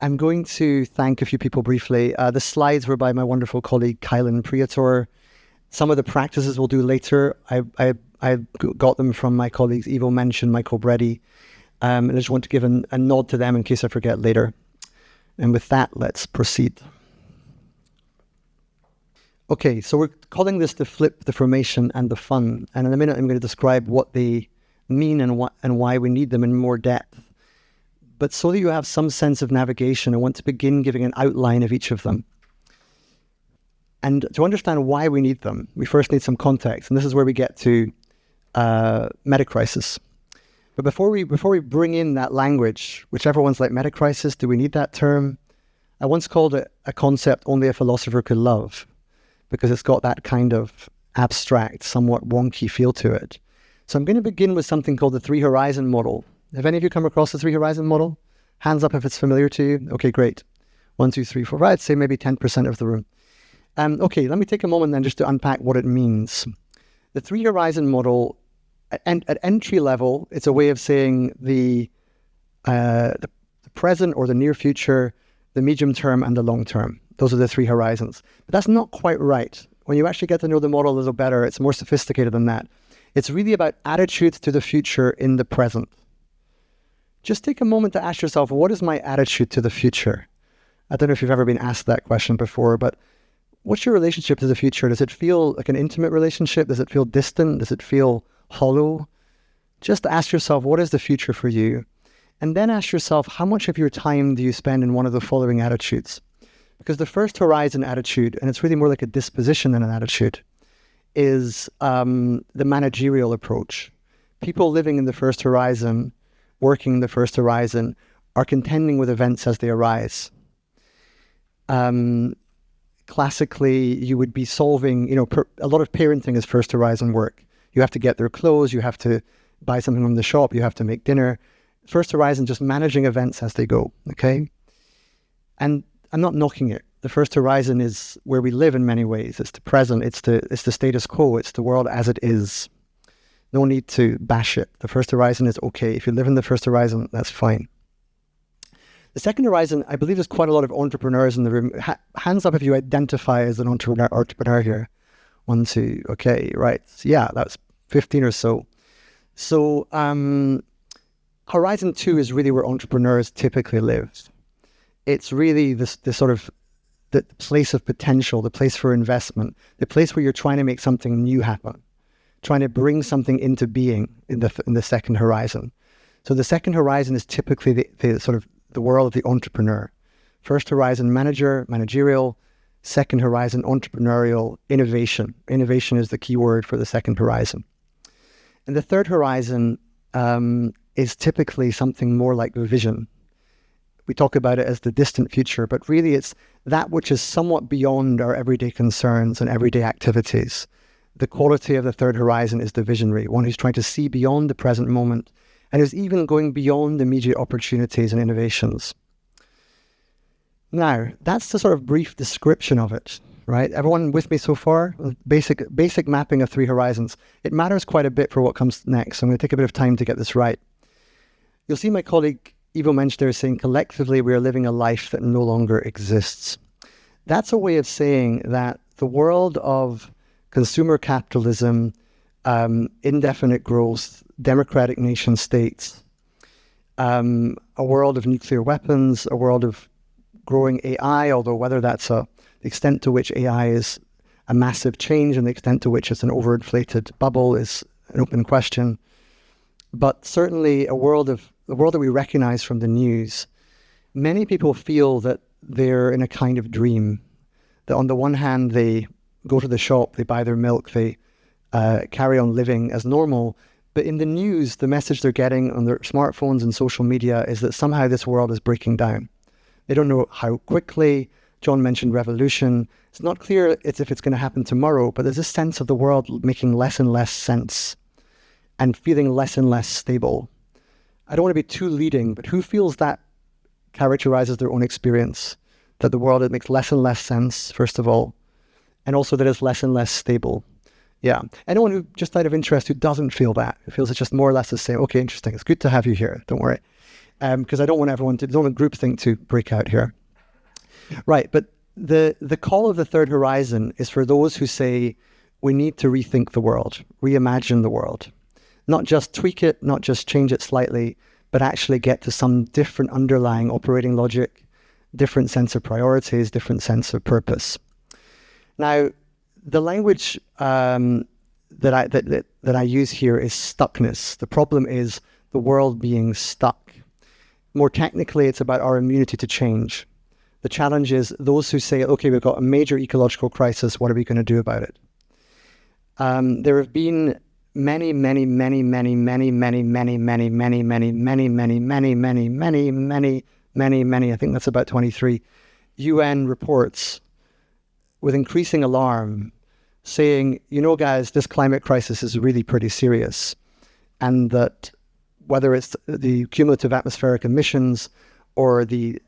I'm going to thank a few people briefly. The slides were by my wonderful colleague, Kailash Vishnu. Some of the practices we'll do later. I got them from my colleagues, Ivo mentioned, Michael Breddy. And I just want to give a nod to them in case I forget later. And with that, let's proceed. Okay, so we're calling this the flip, the formation, and the fun. And in a minute, I'm going to describe what they mean and why we need them in more depth. But so that you have some sense of navigation, I want to begin giving an outline of each of them. And to understand why we need them, we first need some context. And this is where we get to Metacrisis. But before we bring in that language, whichever one's like Metacrisis, do we need that term? I once called it a concept only a philosopher could love, because it's got that kind of abstract, somewhat wonky feel to it. So I'm going to begin with something called the three-horizon model. Have any of you come across the three-horizon model? Hands up if it's familiar to you. Okay, great. 1, 2, 3, 4. I'd say maybe 10% of the room. Okay, let me take a moment then just to unpack what it means. The three-horizon model, at entry level, it's a way of saying the present or the near future, the medium term, and the long term. Those are the three horizons. But that's not quite right. When you actually get to know the model a little better, it's more sophisticated than that. It's really about attitudes to the future in the present. Just take a moment to ask yourself, what is my attitude to the future? I don't know if you've ever been asked that question before, but what's your relationship to the future? Does it feel like an intimate relationship? Does it feel distant? Does it feel hollow? Just ask yourself, what is the future for you? And then ask yourself, how much of your time do you spend in one of the following attitudes? Because the first horizon attitude, and it's really more like a disposition than an attitude, is the managerial approach. People living in the first horizon, working in the first horizon, are contending with events as they arise. Classically, you would be solving, a lot of parenting is first horizon work. You have to get their clothes, you have to buy something from the shop, you have to make dinner. First horizon, just managing events as they go, okay? And I'm not knocking it. The first horizon is where we live in many ways. It's the present, it's the status quo, it's the world as it is. No need to bash it. The first horizon is okay. If you live in the first horizon, that's fine. The second horizon, I believe there's quite a lot of entrepreneurs in the room. Hands up if you identify as an entrepreneur here. 1, 2, okay, right. Yeah, that's 15 or so. So horizon 2 is really where entrepreneurs typically live. It's really the sort of the place of potential, the place for investment, the place where you're trying to make something new happen, trying to bring something into being in the second horizon. So the second horizon is typically the sort of the world of the entrepreneur. First horizon, managerial. Second horizon, entrepreneurial, innovation. Innovation is the key word for the second horizon. And the third horizon is typically something more like the vision. We talk about it as the distant future, but really it's that which is somewhat beyond our everyday concerns and everyday activities. The quality of the third horizon is the visionary, one who's trying to see beyond the present moment and is even going beyond immediate opportunities and innovations. Now, that's the sort of brief description of it, right? Everyone with me so far? Basic mapping of three horizons. It matters quite a bit for what comes next, so I'm going to take a bit of time to get this right. You'll see my colleague Ivo Mensch there saying, collectively, we are living a life that no longer exists. That's a way of saying that the world of consumer capitalism, indefinite growth, democratic nation states, a world of nuclear weapons, a world of growing AI, although whether that's the extent to which AI is a massive change and the extent to which it's an overinflated bubble is an open question. But certainly the world that we recognize from the news, many people feel that they're in a kind of dream, that on the one hand, they go to the shop, they buy their milk, they carry on living as normal. But in the news, the message they're getting on their smartphones and social media is that somehow this world is breaking down. They don't know how quickly. John mentioned revolution. It's not clear if it's going to happen tomorrow, but there's a sense of the world making less and less sense and feeling less and less stable. I don't want to be too leading, but who feels that characterizes their own experience? That the world, it makes less and less sense, first of all, and also that it's less and less stable. Yeah. Anyone who, just out of interest, who doesn't feel that, who feels it's just more or less the same. Okay, interesting. It's good to have you here. Don't worry. because I don't want groupthink to break out here. Right, but the call of the third horizon is for those who say we need to rethink the world, reimagine the world, not just tweak it, not just change it slightly, but actually get to some different underlying operating logic, different sense of priorities, different sense of purpose. Now, the language that I use here is stuckness. The problem is the world being stuck. More technically, it's about our immunity to change. The challenge is those who say, okay, we've got a major ecological crisis, what are we going to do about it? There have been many, I think that's about 23 UN reports with increasing alarm saying, guys, this climate crisis is really pretty serious. And that whether it's the cumulative atmospheric emissions or the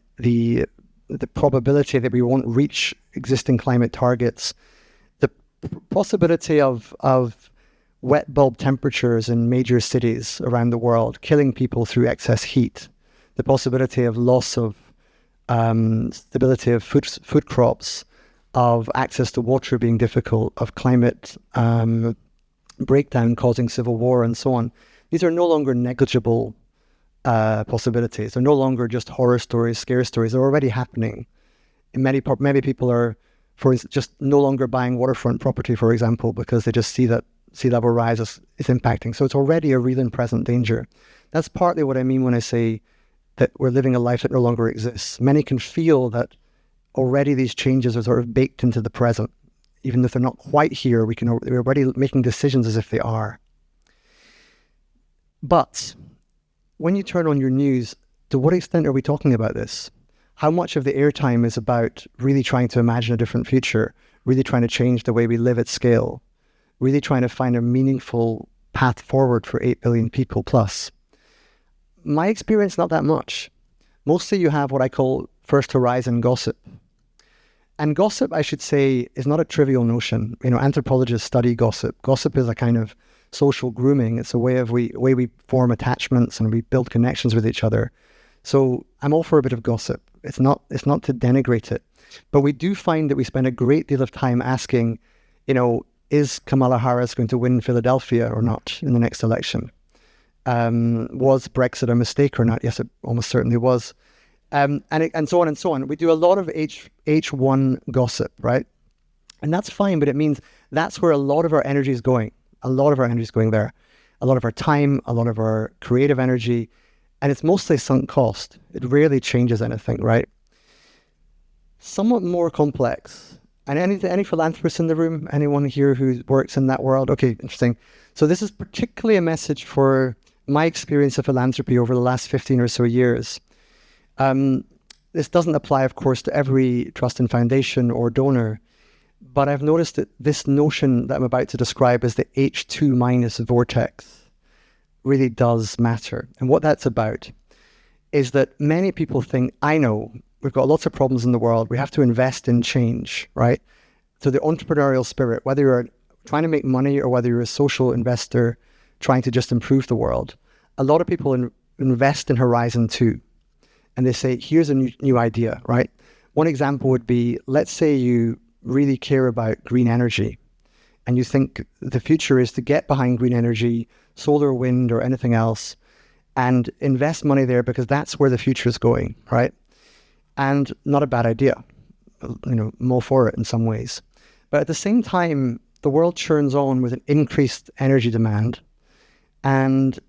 probability that we won't reach existing climate targets, the possibility of wet bulb temperatures in major cities around the world, killing people through excess heat, the possibility of loss of stability of food crops, of access to water being difficult, of climate breakdown causing civil war and so on. These are no longer negligible possibilities. They're no longer just horror stories, scare stories. They're already happening. Many people are, for instance, just no longer buying waterfront property, for example, because they just see that sea level rise is impacting. So it's already a real and present danger. That's partly what I mean when I say that we're living a life that no longer exists. Many can feel that already these changes are sort of baked into the present. Even if they're not quite here, we're already making decisions as if they are. But when you turn on your news, to what extent are we talking about this? How much of the airtime is about really trying to imagine a different future, really trying to change the way we live at scale, really trying to find a meaningful path forward for 8 billion people plus? My experience, not that much. Mostly you have what I call first horizon gossip. And gossip, I should say, is not a trivial notion. Anthropologists study gossip. Gossip is a kind of social grooming. It's a way we form attachments and we build connections with each other. So I'm all for a bit of gossip. It's not to denigrate it. But we do find that we spend a great deal of time asking, is Kamala Harris going to win Philadelphia or not in the next election? Was Brexit a mistake or not? Yes, it almost certainly was. And so on and so on. We do a lot of H1 gossip, right? And that's fine, but it means that's where a lot of our energy is going. A lot of our energy is going there. A lot of our time, a lot of our creative energy, and it's mostly sunk cost. It rarely changes anything, right? Somewhat more complex. And any philanthropists in the room? Anyone here who works in that world? Okay, interesting. So this is particularly a message for my experience of philanthropy over the last 15 or so years. This doesn't apply, of course, to every trust and foundation or donor, but I've noticed that this notion that I'm about to describe as the H2 minus vortex really does matter. And what that's about is that many people think, I know, we've got lots of problems in the world, we have to invest in change, right? So the entrepreneurial spirit, whether you're trying to make money or whether you're a social investor trying to just improve the world, a lot of people invest in Horizon 2. And they say, here's a new idea, right? One example would be, let's say you really care about green energy and you think the future is to get behind green energy, solar, wind, or anything else, and invest money there because that's where the future is going, right? And not a bad idea, more for it in some ways. But at the same time, the world churns on with an increased energy demand, and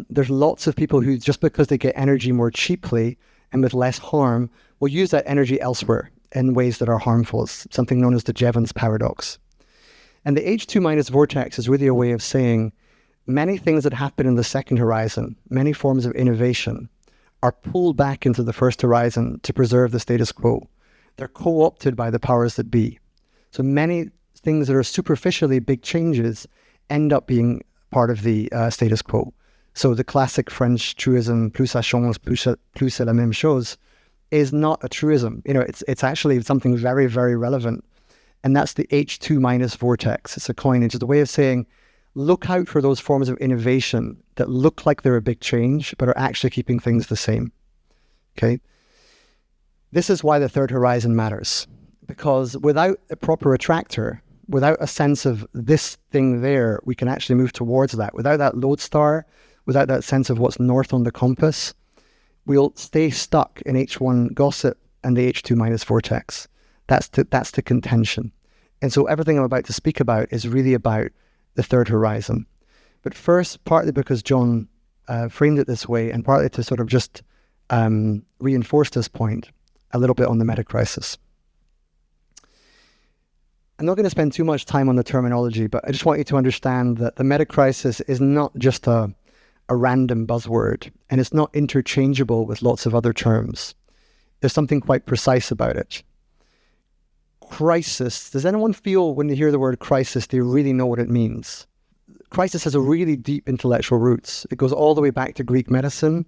there's lots of people who, just because they get energy more cheaply and with less harm, will use that energy elsewhere in ways that are harmful. It's something known as the Jevons paradox. And the H2 minus vortex is really a way of saying many things that happen in the second horizon, many forms of innovation, are pulled back into the first horizon to preserve the status quo. They're co-opted by the powers that be. So many things that are superficially big changes end up being part of the status quo. So the classic French truism, plus ça change, plus c'est la même chose, is not a truism. It's actually something very, very relevant. And that's the H2 minus vortex. It's a coinage. It's a way of saying, look out for those forms of innovation that look like they're a big change, but are actually keeping things the same. Okay? This is why the third horizon matters. Because without a proper attractor, without a sense of this thing there, we can actually move towards that. Without that lodestar, without that sense of what's north on the compass, we'll stay stuck in H1 gossip and the H2 minus vortex. That's the contention. And so everything I'm about to speak about is really about the third horizon. But first, partly because John framed it this way, and partly to sort of just reinforce this point, a little bit on the Metacrisis. I'm not going to spend too much time on the terminology, but I just want you to understand that the Metacrisis is not just a random buzzword, and it's not interchangeable with lots of other terms. There's something quite precise about it. Crisis. Does anyone feel when they hear the word crisis, they really know what it means? Crisis has a really deep intellectual roots. It goes all the way back to Greek medicine,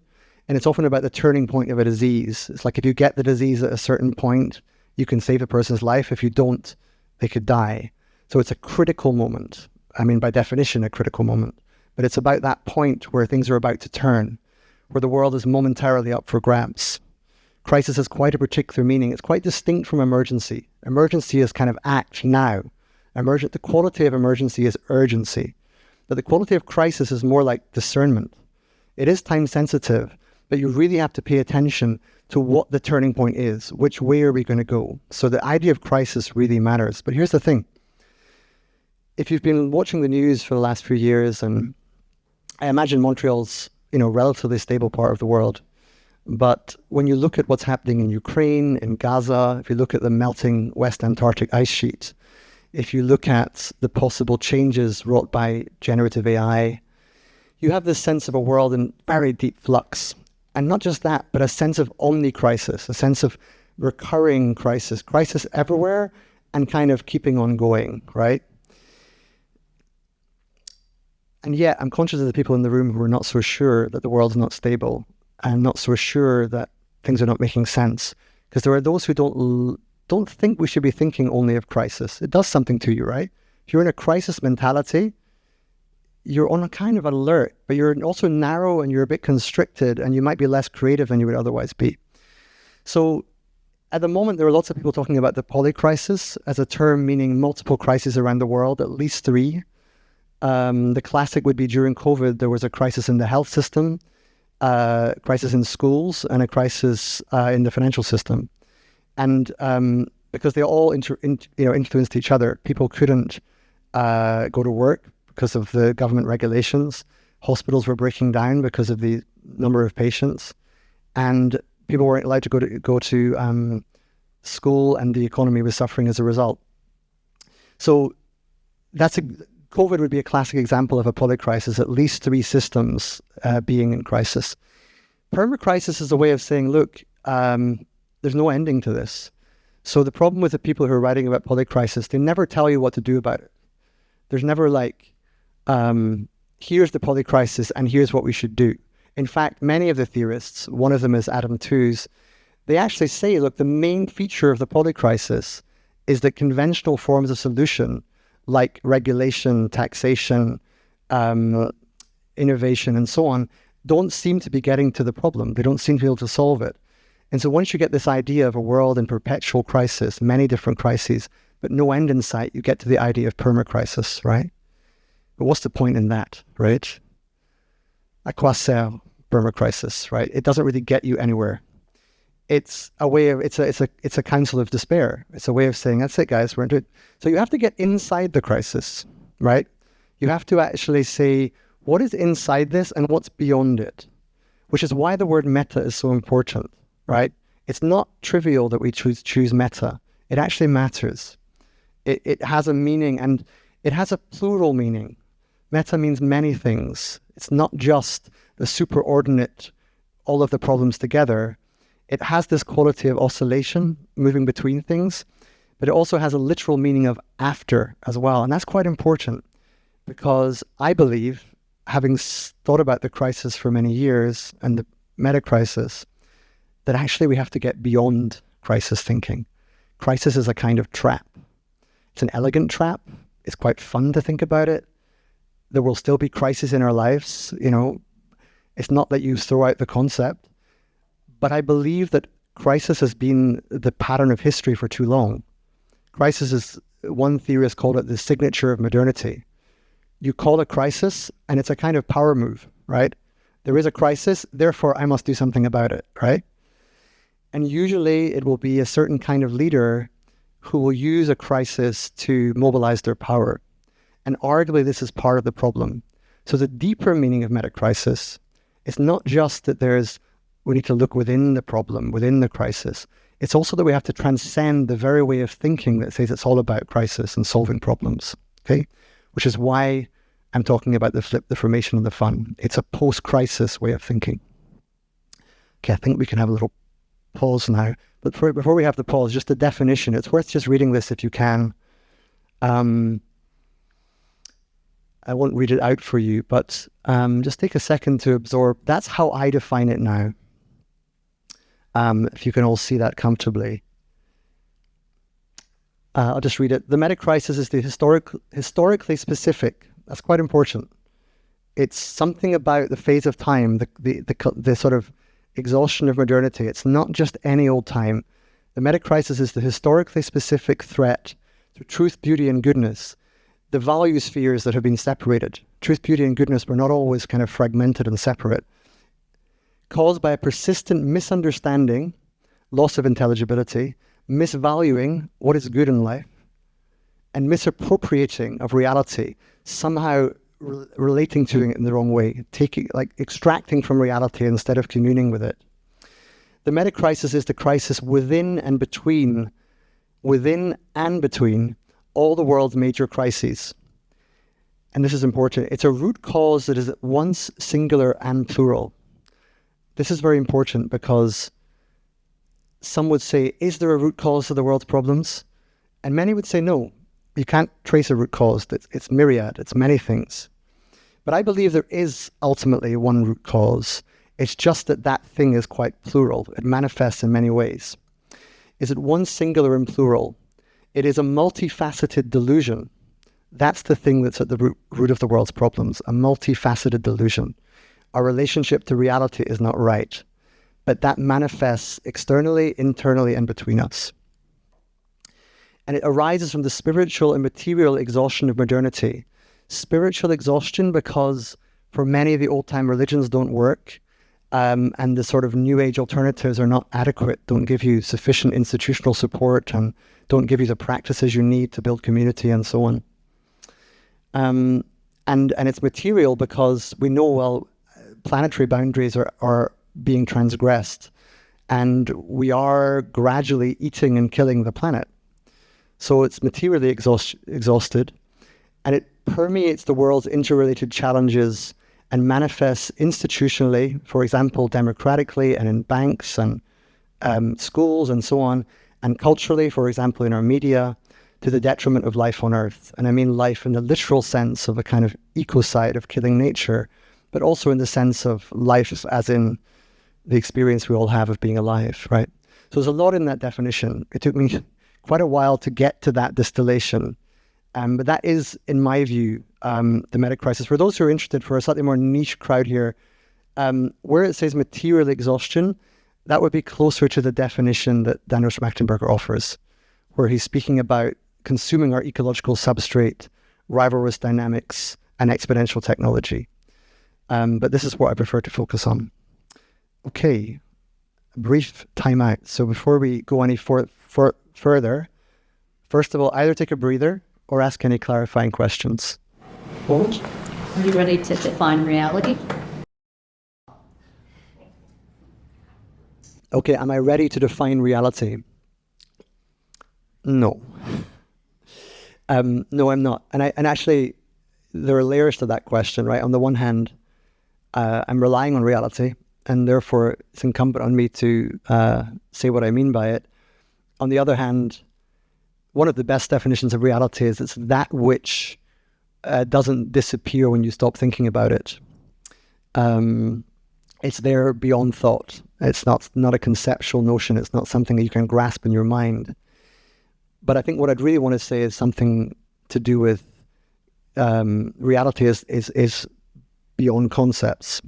and it's often about the turning point of a disease. It's like if you get the disease at a certain point, you can save a person's life. If you don't, they could die. So it's a critical moment. I mean, by definition, a critical moment. But it's about that point where things are about to turn, where the world is momentarily up for grabs. Crisis has quite a particular meaning. It's quite distinct from emergency. Emergency is kind of act now. The quality of emergency is urgency. But the quality of crisis is more like discernment. It is time sensitive, but you really have to pay attention to what the turning point is. Which way are we going to go? So the idea of crisis really matters. But here's the thing. If you've been watching the news for the last few years, and I imagine Montreal's, relatively stable part of the world. But when you look at what's happening in Ukraine, in Gaza, if you look at the melting West Antarctic ice sheet, if you look at the possible changes wrought by generative AI, you have this sense of a world in very deep flux. And not just that, but a sense of omni-crisis, a sense of recurring crisis everywhere and kind of keeping on going, right? And yet I'm conscious of the people in the room who are not so sure that the world's not stable and not so sure that things are not making sense. Because there are those who don't think we should be thinking only of crisis. It does something to you, right? If you're in a crisis mentality, you're on a kind of alert, but you're also narrow and you're a bit constricted and you might be less creative than you would otherwise be. So at the moment, there are lots of people talking about the polycrisis as a term meaning multiple crises around the world, at least 3. The classic would be during COVID, there was a crisis in the health system, crisis in schools, and a crisis in the financial system. And because they all influenced each other, people couldn't go to work because of the government regulations. Hospitals were breaking down because of the number of patients, and people weren't allowed to go to school, and the economy was suffering as a result. So COVID would be a classic example of a polycrisis, at least 3 systems being in crisis. Permacrisis is a way of saying, look, there's no ending to this. So the problem with the people who are writing about polycrisis, they never tell you what to do about it. There's never like, here's the polycrisis and here's what we should do. In fact, many of the theorists, one of them is Adam Tooze, they actually say, look, the main feature of the polycrisis is that conventional forms of solution like regulation, taxation, innovation, and so on, don't seem to be getting to the problem. They don't seem to be able to solve it. And so once you get this idea of a world in perpetual crisis, many different crises, but no end in sight, you get to the idea of permacrisis, right? But what's the point in that, right? À quoi sert permacrisis, right? It doesn't really get you anywhere. It's a way of, it's a counsel of despair. It's a way of saying, that's it, guys, we're into it. So you have to get inside the crisis, right? You have to actually say, what is inside this and what's beyond it? Which is why the word meta is so important, right? It's not trivial that we choose meta. It actually matters. It has a meaning, and it has a plural meaning. Meta means many things. It's not just the superordinate, all of the problems together. It has this quality of oscillation, moving between things, but it also has a literal meaning of after as well. And that's quite important because I believe, having thought about the crisis for many years and the metacrisis, that actually we have to get beyond crisis thinking. Crisis is a kind of trap. It's an elegant trap. It's quite fun to think about it, There will still be crises in our lives. It's not that you throw out the concept, but I believe that crisis has been the pattern of history for too long. Crisis is, one theorist called it the signature of modernity. You call a crisis and it's a kind of power move, right? There is a crisis, therefore I must do something about it, right? And usually it will be a certain kind of leader who will use a crisis to mobilize their power. And arguably this is part of the problem. So the deeper meaning of metacrisis is not just that we need to look within the problem, within the crisis. It's also that we have to transcend the very way of thinking that says it's all about crisis and solving problems, okay? Which is why I'm talking about the formation of the fun. It's a post-crisis way of thinking. Okay, I think we can have a little pause now. But before we have the pause, just the definition. It's worth just reading this if you can. I won't read it out for you, but just take a second to absorb. That's how I define it now. If you can all see that comfortably. I'll just read it. The metacrisis is the historically specific. That's quite important. It's something about the phase of time, the sort of exhaustion of modernity. It's not just any old time. The metacrisis is the historically specific threat to truth, beauty, and goodness. The value spheres that have been separated. Truth, beauty, and goodness were not always kind of fragmented and separate. Caused by a persistent misunderstanding, loss of intelligibility, misvaluing what is good in life, and misappropriating of reality, somehow relating to it in the wrong way, extracting from reality instead of communing with it. The metacrisis is the crisis within and between all the world's major crises. And this is important. It's a root cause that is at once singular and plural. This is very important because some would say, is there a root cause to the world's problems? And many would say, no, you can't trace a root cause. It's myriad, it's many things. But I believe there is ultimately one root cause. It's just that thing is quite plural. It manifests in many ways. Is it one singular and plural? It is a multifaceted delusion. That's the thing that's at the root of the world's problems, a multifaceted delusion. Our relationship to reality is not right, but that manifests externally, internally, and between us. And it arises from the spiritual and material exhaustion of modernity. Spiritual exhaustion because for many of the old-time religions don't work, and the sort of new age alternatives are not adequate, don't give you sufficient institutional support, and don't give you the practices you need to build community and so on. And it's material because we know, well, planetary boundaries are being transgressed, and we are gradually eating and killing the planet. So it's materially exhausted, and it permeates the world's interrelated challenges and manifests institutionally, for example, democratically and in banks and schools and so on, and culturally, for example, in our media, to the detriment of life on Earth. And I mean life in the literal sense of a kind of ecocide of killing nature, but also in the sense of life as in the experience we all have of being alive, right? So there's a lot in that definition. It took me quite a while to get to that distillation. But that is, in my view, the metacrisis. For those who are interested, for a slightly more niche crowd here, where it says material exhaustion, that would be closer to the definition that Daniel Schmachtenberger offers, where he's speaking about consuming our ecological substrate, rivalrous dynamics, and exponential technology. But this is what I prefer to focus on. Okay, a brief timeout. So before we go any further, first of all, either take a breather or ask any clarifying questions. Are you ready to define reality? Okay, am I ready to define reality? No. No, I'm not. And actually, there are layers to that question, right? On the one hand, I'm relying on reality, and therefore it's incumbent on me to say what I mean by it. On the other hand, one of the best definitions of reality is it's that which doesn't disappear when you stop thinking about it. It's there beyond thought. It's not a conceptual notion. It's not something that you can grasp in your mind. But I think what I'd really want to say is something to do with reality is beyond concepts,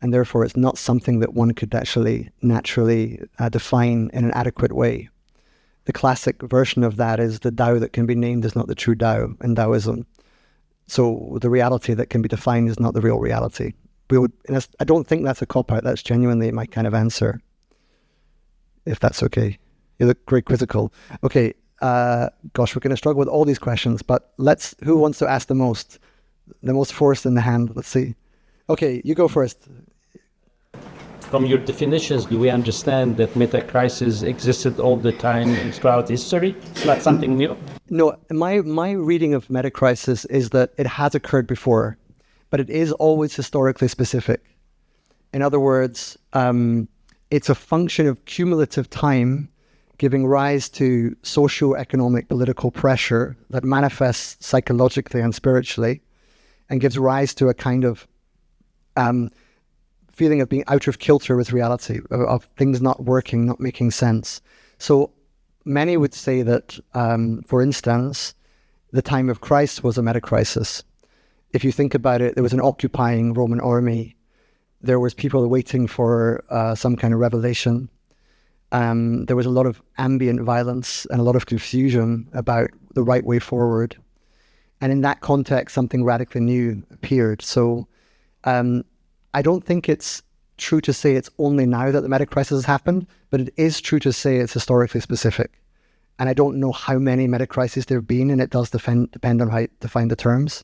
and therefore it's not something that one could actually naturally define in an adequate way. The classic version of that is the Tao that can be named is not the true Tao in Taoism. So the reality that can be defined is not the real reality. I don't think that's a cop-out. That's genuinely my kind of answer, if that's okay. You look very quizzical. Okay, gosh, we're going to struggle with all these questions, but who wants to ask the most? The most force in the hand, let's see. Okay, you go first. From your definitions, do we understand that metacrisis existed all the time throughout history? It's not something new? No, my reading of metacrisis is that it has occurred before, but it is always historically specific. In other words, it's a function of cumulative time giving rise to socio-economic political pressure that manifests psychologically and spiritually and gives rise to a kind of feeling of being out of kilter with reality, of things not working, not making sense. So many would say that, for instance, the time of Christ was a metacrisis. If you think about it, there was an occupying Roman army. There was people waiting for some kind of revelation. There was a lot of ambient violence and a lot of confusion about the right way forward. And in that context, something radically new appeared. So I don't think it's true to say it's only now that the metacrisis has happened, but it is true to say it's historically specific. And I don't know how many metacrises there have been, and it does depend on how you define the terms.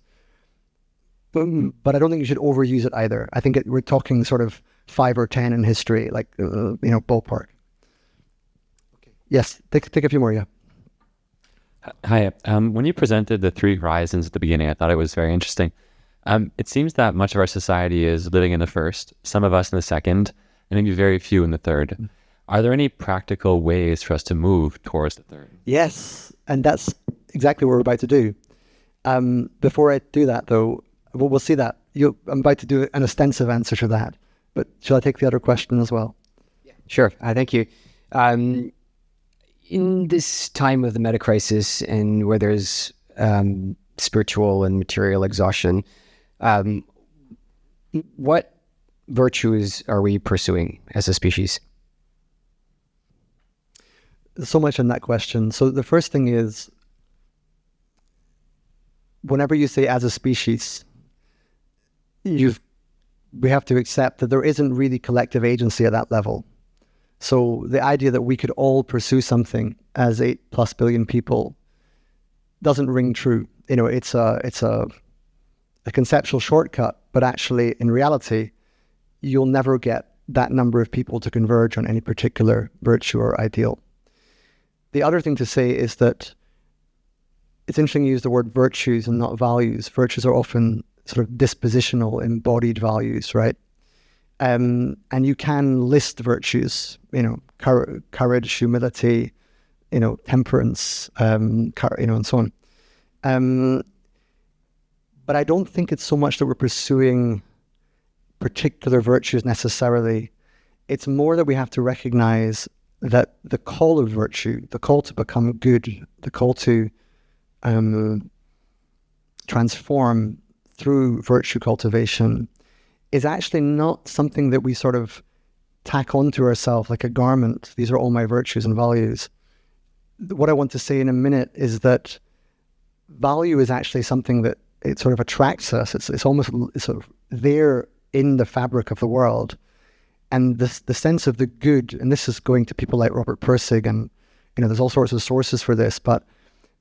But I don't think you should overuse it either. I think we're talking sort of 5 or 10 in history, like, ballpark. Okay. Yes, take a few more, yeah. Hi. When you presented the 3 horizons at the beginning, I thought it was very interesting. It seems that much of our society is living in the first, some of us in the second, and maybe very few in the third. Are there any practical ways for us to move towards the third? Yes, and that's exactly what we're about to do. Before I do that, though, we'll see that. I'm about to do an ostensive answer to that, but shall I take the other question as well? Yeah, sure. Thank you. In this time of the metacrisis and where there's spiritual and material exhaustion, what virtues are we pursuing as a species? So much in that question. So the first thing is, whenever you say as a species, we have to accept that there isn't really collective agency at that level. So the idea that we could all pursue something as 8+ billion people doesn't ring true. It's a conceptual shortcut, but actually in reality, you'll never get that number of people to converge on any particular virtue or ideal. The other thing to say is that it's interesting you use the word virtues and not values. Virtues are often sort of dispositional, embodied values, right? And you can list virtues, courage, humility, temperance, and so on. But I don't think it's so much that we're pursuing particular virtues necessarily. It's more that we have to recognize that the call of virtue, the call to become good, the call to transform through virtue cultivation is actually not something that we sort of tack onto ourselves like a garment. These are all my virtues and values. What I want to say in a minute is that value is actually something that it sort of attracts us. It's almost sort of there in the fabric of the world. And the sense of the good, and this is going to people like Robert Pirsig, and there's all sorts of sources for this, but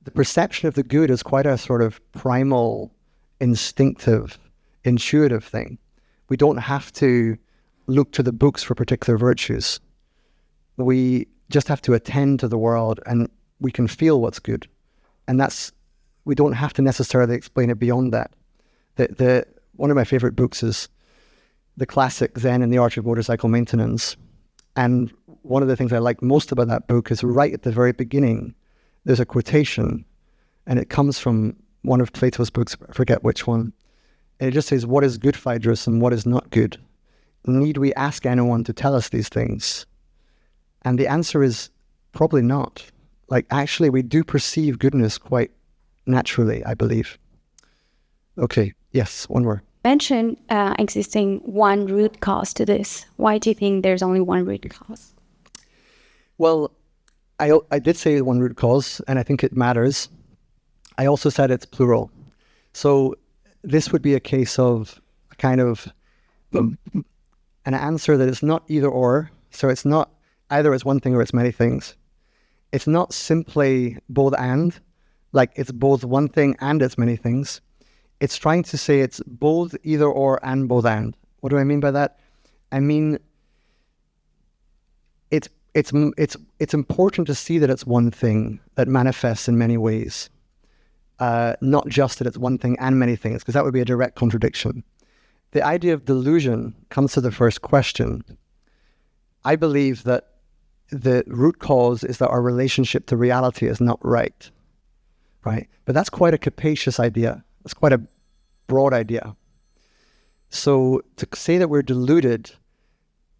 the perception of the good is quite a sort of primal, instinctive, intuitive thing. We don't have to look to the books for particular virtues. We just have to attend to the world, and we can feel what's good. And we don't have to necessarily explain it beyond that. One of my favorite books is the classic Zen and the Art of Motorcycle Maintenance. And one of the things I like most about that book is right at the very beginning, there's a quotation, and it comes from one of Plato's books, I forget which one. And it just says, what is good, Phaedrus, and what is not good? Need we ask anyone to tell us these things? And the answer is probably not. Like, actually, we do perceive goodness quite naturally, I believe. Okay. Yes, one more. Mention existing one root cause to this. Why do you think there's only one root cause? Well, I did say one root cause, and I think it matters. I also said it's plural. So this would be a case of a kind of an answer that is not either or. So it's not either it's one thing or it's many things. It's not simply both and, like it's both one thing and it's many things. It's trying to say it's both either or and both and. What do I mean by that? I mean, it's important to see that it's one thing that manifests in many ways, not just that it's one thing and many things, because that would be a direct contradiction. The idea of delusion comes to the first question. I believe that the root cause is that our relationship to reality is not right? But that's quite a capacious idea. It's quite a broad idea. So to say that we're deluded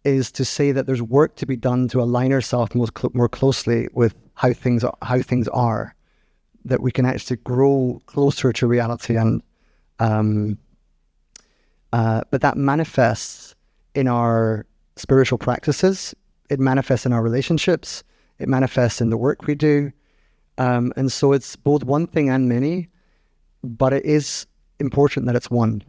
is to say that there's work to be done to align ourselves more closely with how things are, that we can actually grow closer to reality, and but that manifests in our spiritual practices. It manifests in our relationships. It manifests in the work we do, and so it's both one thing and many, but it is important that it's one.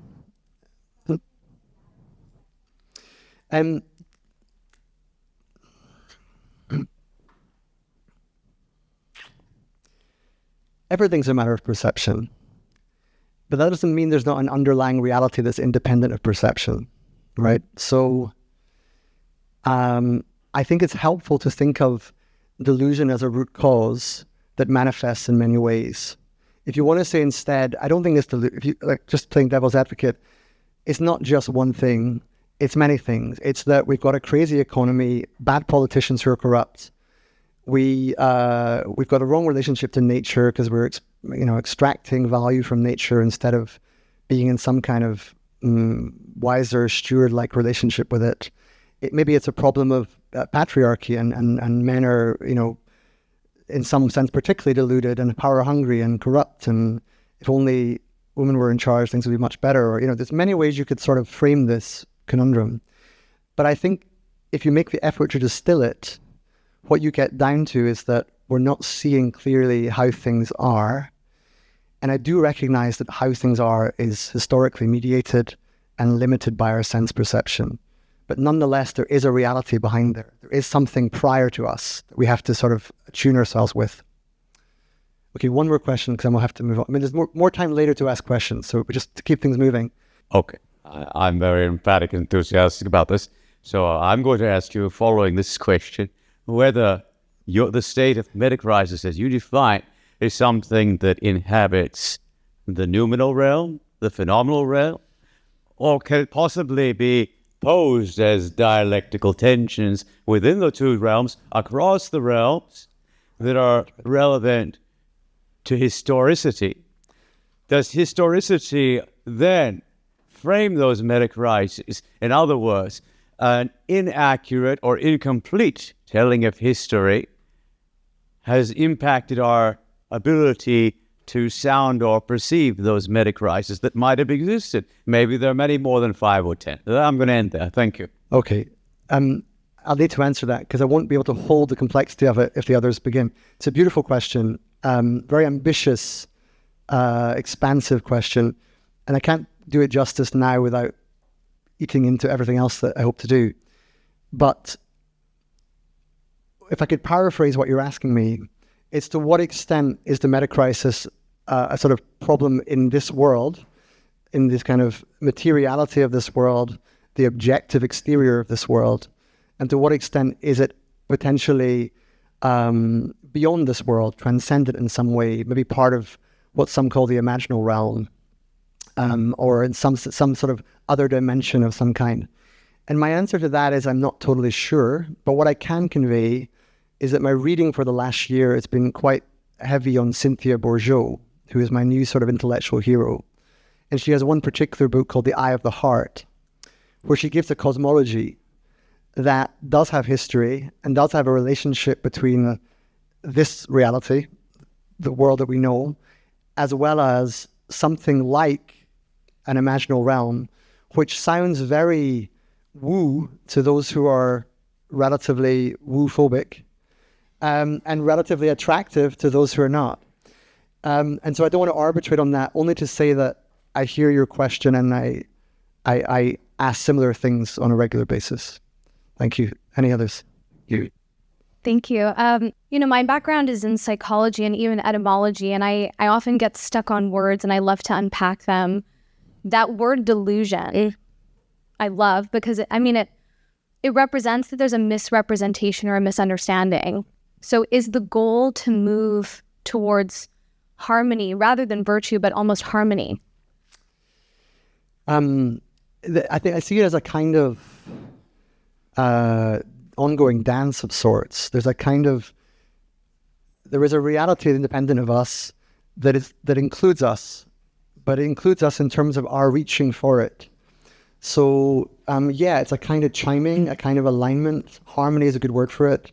Everything's a matter of perception, but that doesn't mean there's not an underlying reality that's independent of perception, right? So I think it's helpful to think of delusion as a root cause that manifests in many ways. If you want to say instead, I don't think it's if you like just playing devil's advocate, it's not just one thing, it's many things. It's that we've got a crazy economy, bad politicians who are corrupt. We've got a wrong relationship to nature because we're extracting value from nature instead of being in some kind of wiser steward-like relationship with it. Maybe it's a problem of patriarchy and men are, in some sense particularly deluded and power hungry and corrupt, and if only women were in charge, things would be much better. Or, there's many ways you could sort of frame this conundrum. But I think if you make the effort to distill it, what you get down to is that we're not seeing clearly how things are. And I do recognize that how things are is historically mediated and limited by our sense perception. But nonetheless, there is a reality behind there. There is something prior to us that we have to sort of attune ourselves with. Okay, one more question, because then we'll have to move on. I mean, there's more time later to ask questions, so just to keep things moving. Okay, I'm very emphatic and enthusiastic about this. So I'm going to ask you, following this question, whether the state of metacrisis as you define is something that inhabits the noumenal realm, the phenomenal realm, or can it possibly be posed as dialectical tensions within the two realms, across the realms, that are relevant to historicity? Does historicity then frame those metacrises? In other words, an inaccurate or incomplete telling of history has impacted our ability to sound or perceive those metacrises that might have existed. Maybe there are many more than 5 or 10. I'm going to end there. Thank you. Okay. I'll need to answer that because I won't be able to hold the complexity of it if the others begin. It's a beautiful question, very ambitious, expansive question, and I can't do it justice now without eating into everything else that I hope to do. But if I could paraphrase what you're asking me, it's to what extent is the metacrisis a sort of problem in this world, in this kind of materiality of this world, the objective exterior of this world, and to what extent is it potentially beyond this world, transcendent in some way, maybe part of what some call the imaginal realm, or in some sort of other dimension of some kind. And my answer to that is I'm not totally sure, but what I can convey is that my reading for the last year has been quite heavy on Cynthia Bourgeault, who is my new sort of intellectual hero. And she has one particular book called The Eye of the Heart, where she gives a cosmology that does have history and does have a relationship between this reality, the world that we know, as well as something like an imaginal realm, which sounds very woo to those who are relatively woo-phobic, and relatively attractive to those who are not. And so I don't want to arbitrate on that, only to say that I hear your question and I ask similar things on a regular basis. Thank you. Any others? You. Thank you. My background is in psychology and even etymology, and I often get stuck on words and I love to unpack them. That word delusion, I love because it represents that there's a misrepresentation or a misunderstanding. So is the goal to move towards harmony rather than virtue, but almost harmony? I think I see it as a kind of ongoing dance of sorts. There is a reality independent of us that includes us, but it includes us in terms of our reaching for it. So it's a kind of chiming, a kind of alignment. Harmony is a good word for it.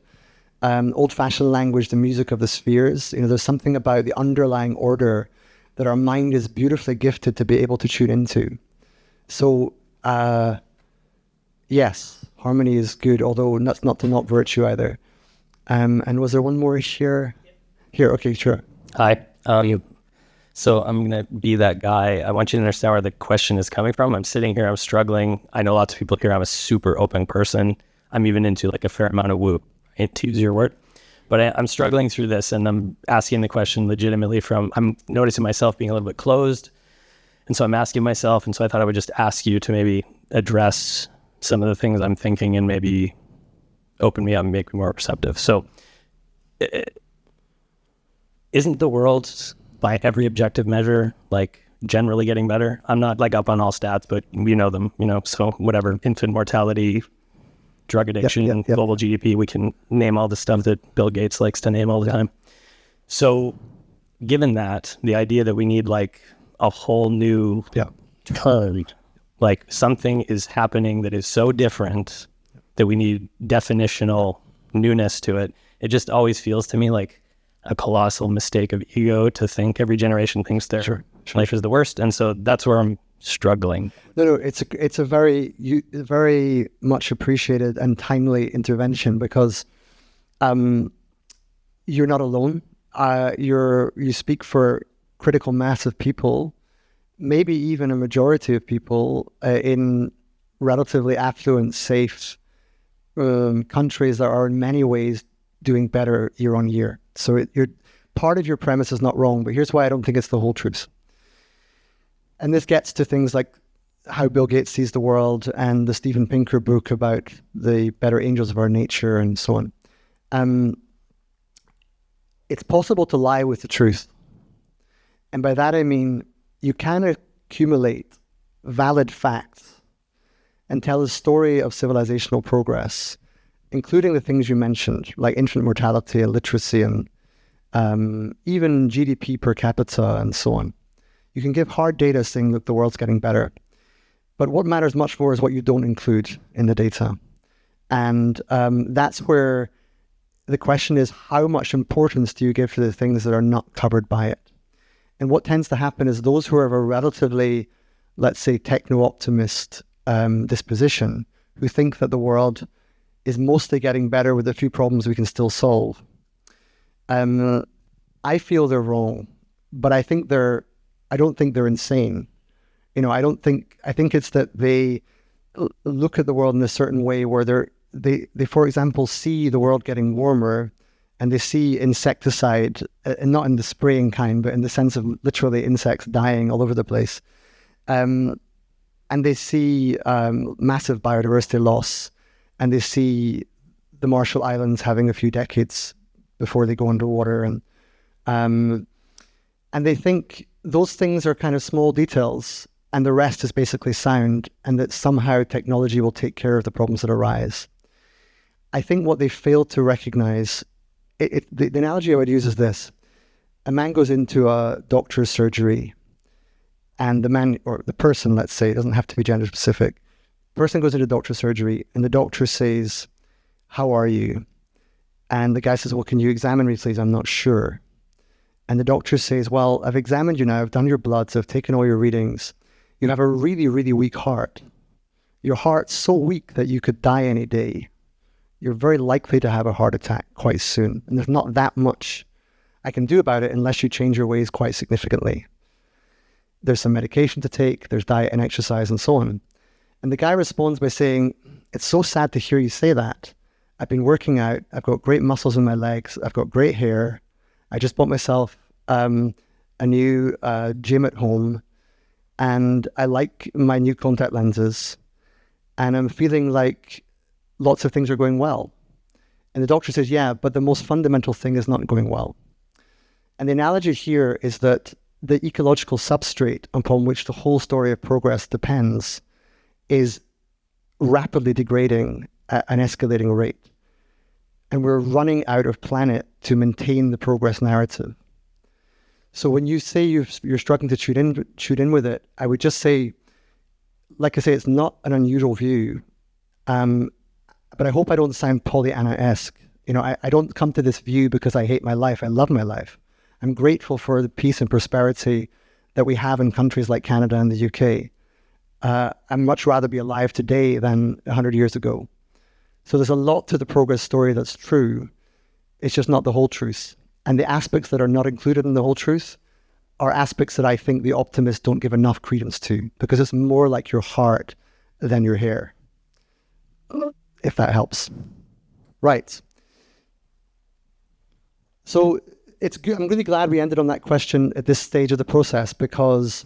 Old-fashioned language, the music of the spheres. There's something about the underlying order that our mind is beautifully gifted to be able to tune into. So, yes, harmony is good, although that's not virtue either. And was there one more here? Here, okay, sure. Hi. So I'm going to be that guy. I want you to understand where the question is coming from. I'm sitting here, I'm struggling. I know lots of people here. I'm a super open person. I'm even into like a fair amount of woo, to use your word. But I'm struggling through this, and I'm asking the question legitimately I'm noticing myself being a little bit closed. And so I'm asking myself, and so I thought I would just ask you to maybe address some of the things I'm thinking and maybe open me up and make me more receptive. So isn't the world, by every objective measure, like generally getting better? I'm not like up on all stats, but we know them, so whatever, infant mortality, drug addiction, global GDP, we can name all the stuff that Bill Gates likes to name all the time. So given that, the idea that we need like a whole new turn, like something is happening that is so different that we need definitional newness to it. It just always feels to me like a colossal mistake of ego to think every generation thinks their life is the worst. And so that's where I'm struggling. No, it's a very much appreciated and timely intervention, because you're not alone. You speak for critical mass of people, maybe even a majority of people in relatively affluent, safe countries that are in many ways doing better year on year. So part of your premise is not wrong, but here's why I don't think it's the whole truth. And this gets to things like how Bill Gates sees the world and the Steven Pinker book about the better angels of our nature and so on. It's possible to lie with the truth. And by that I mean you can accumulate valid facts and tell a story of civilizational progress, including the things you mentioned, like infant mortality and literacy and even GDP per capita and so on. You can give hard data saying that the world's getting better. But what matters much more is what you don't include in the data. And that's where the question is, how much importance do you give to the things that are not covered by it? And what tends to happen is those who are of a relatively, let's say, techno-optimist disposition, who think that the world is mostly getting better with a few problems we can still solve. I feel they're wrong, but I don't think they're insane. I think it's that they look at the world in a certain way where they for example, see the world getting warmer, and they see insecticide, and not in the spraying kind, but in the sense of literally insects dying all over the place. And they see massive biodiversity loss, and they see the Marshall Islands having a few decades before they go underwater. And they think those things are kind of small details, and the rest is basically sound, and that somehow technology will take care of the problems that arise. I think what they fail to recognize, the analogy I would use is this. A man goes into a doctor's surgery, and the man, or the person, let's say, it doesn't have to be gender specific, the person goes into doctor's surgery, and the doctor says, "How are you?" And the guy says, "Well, can you examine me, please? I'm not sure." And the doctor says, "Well, I've examined you now, I've done your bloods, I've taken all your readings. You have a really, really weak heart. Your heart's so weak that you could die any day. You're very likely to have a heart attack quite soon. And there's not that much I can do about it unless you change your ways quite significantly. There's some medication to take, there's diet and exercise and so on. And the guy responds by saying, it's so sad to hear you say that. I've been working out, I've got great muscles in my legs, I've got great hair. I just bought myself a new gym at home, and I like my new contact lenses, and I'm feeling like lots of things are going well. And the doctor says, yeah, but the most fundamental thing is not going well. And the analogy here is that the ecological substrate upon which the whole story of progress depends is rapidly degrading at an escalating rate. And we're running out of planet to maintain the progress narrative. So when you say you're struggling to tune in with it, I would just say, like I say, it's not an unusual view, but I hope I don't sound Pollyanna-esque. You know, I don't come to this view because I hate my life. I love my life. I'm grateful for the peace and prosperity that we have in countries like Canada and the UK. I'd much rather be alive today than 100 years ago. So there's a lot to the progress story that's true. It's just not the whole truth. And the aspects that are not included in the whole truth are aspects that I think the optimists don't give enough credence to, because it's more like your heart than your hair, if that helps. Right. So it's good. I'm really glad we ended on that question at this stage of the process, because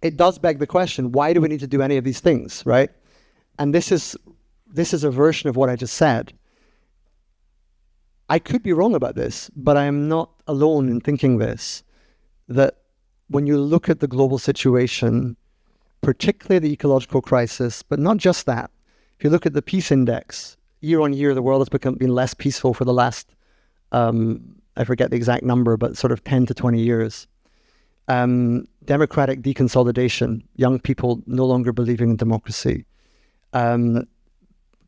it does beg the question, why do we need to do any of these things, right? And this is a version of what I just said. I could be wrong about this, but I am not alone in thinking this, that when you look at the global situation, particularly the ecological crisis, but not just that, if you look at the peace index, year on year, the world has been less peaceful for the last, I forget the exact number, but sort of 10 to 20 years. Democratic deconsolidation, young people no longer believing in democracy.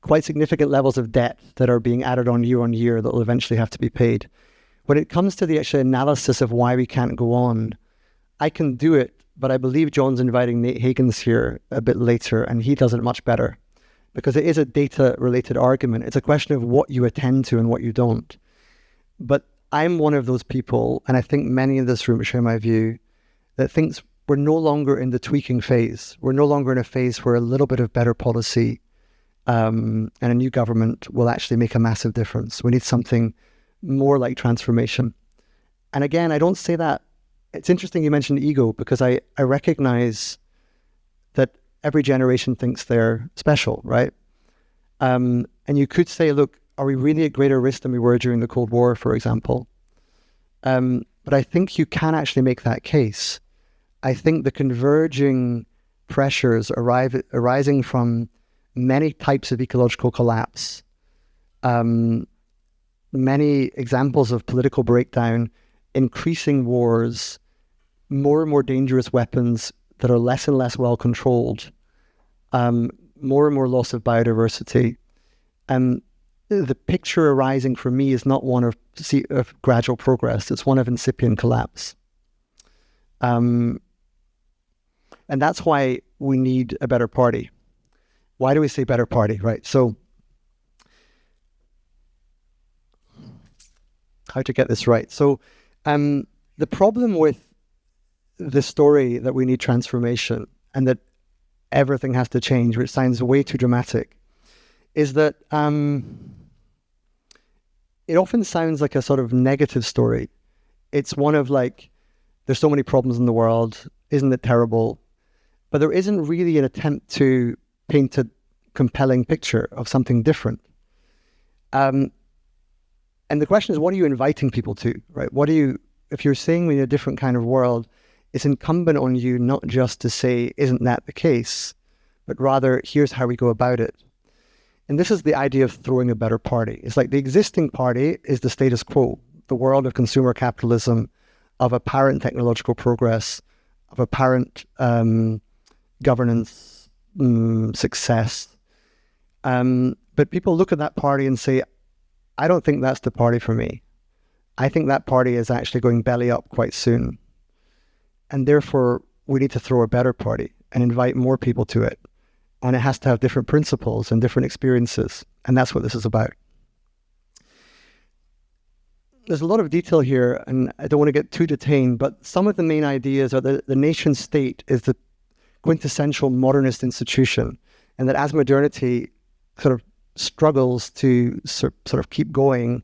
Quite significant levels of debt that are being added on year that will eventually have to be paid. When it comes to the actual analysis of why we can't go on, I can do it, but I believe John's inviting Nate Higgins here a bit later, and he does it much better, because it is a data-related argument. It's a question of what you attend to and what you don't. But I'm one of those people, and I think many in this room share my view, that thinks we're no longer in the tweaking phase. We're no longer in a phase where a little bit of better policy and a new government will actually make a massive difference. We need something more like transformation. And again, I don't say that. It's interesting you mentioned ego, because I recognize that every generation thinks they're special, right? And you could say, look, are we really at greater risk than we were during the Cold War, for example? But I think you can actually make that case. I think the converging pressures arising from many types of ecological collapse, many examples of political breakdown, increasing wars, more and more dangerous weapons that are less and less well controlled, more and more loss of biodiversity. The picture arising for me is not one of gradual progress, it's one of incipient collapse. And that's why we need a better party. Why do we say better party, right? So, how to get this right? So, the problem with the story that we need transformation and that everything has to change, which sounds way too dramatic, is that it often sounds like a sort of negative story. It's one of like, there's so many problems in the world, isn't it terrible? But there isn't really an attempt to paint a compelling picture of something different. And the question is, what are you inviting people to, right? If you're saying we're in a different kind of world, it's incumbent on you not just to say, isn't that the case, but rather, here's how we go about it. And this is the idea of throwing a better party. It's like the existing party is the status quo, the world of consumer capitalism, of apparent technological progress, of apparent governance success. But people look at that party and say, I don't think that's the party for me. I think that party is actually going belly up quite soon. And therefore, we need to throw a better party and invite more people to it. And it has to have different principles and different experiences. And that's what this is about. There's a lot of detail here, and I don't want to get too detained, but some of the main ideas are that the nation state is the quintessential modernist institution, and that as modernity sort of struggles to sort of keep going,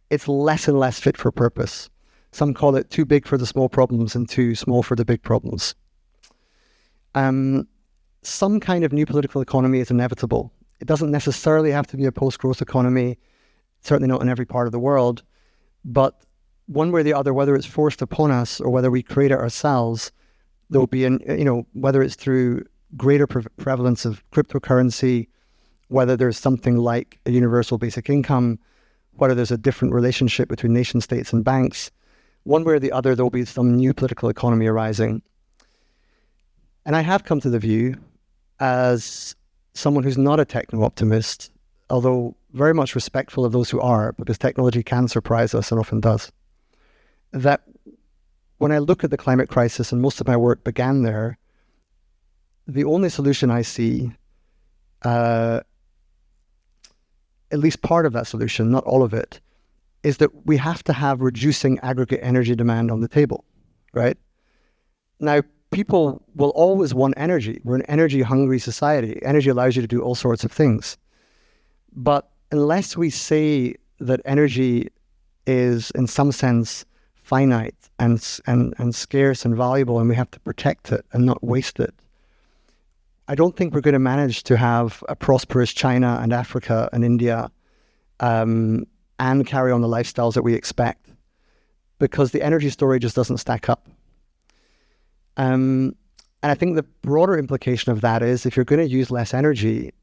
it's less and less fit for purpose. Some call it too big for the small problems and too small for the big problems. Some kind of new political economy is inevitable. It doesn't necessarily have to be a post-growth economy, certainly not in every part of the world, but one way or the other, whether it's forced upon us or whether we create it ourselves, there'll be, whether it's through greater prevalence of cryptocurrency, whether there's something like a universal basic income, whether there's a different relationship between nation states and banks, one way or the other, there'll be some new political economy arising. And I have come to the view, as someone who's not a techno-optimist, although very much respectful of those who are, because technology can surprise us and often does, that when I look at the climate crisis, and most of my work began there, the only solution I see, at least part of that solution, not all of it, is that we have to have reducing aggregate energy demand on the table, right? Now, people will always want energy. We're an energy-hungry society. Energy allows you to do all sorts of things. But unless we say that energy is, in some sense, finite and scarce and valuable, and we have to protect it and not waste it, I don't think we're going to manage to have a prosperous China and Africa and India and carry on the lifestyles that we expect, because the energy story just doesn't stack up. And I think the broader implication of that is, if you're going to use less energy,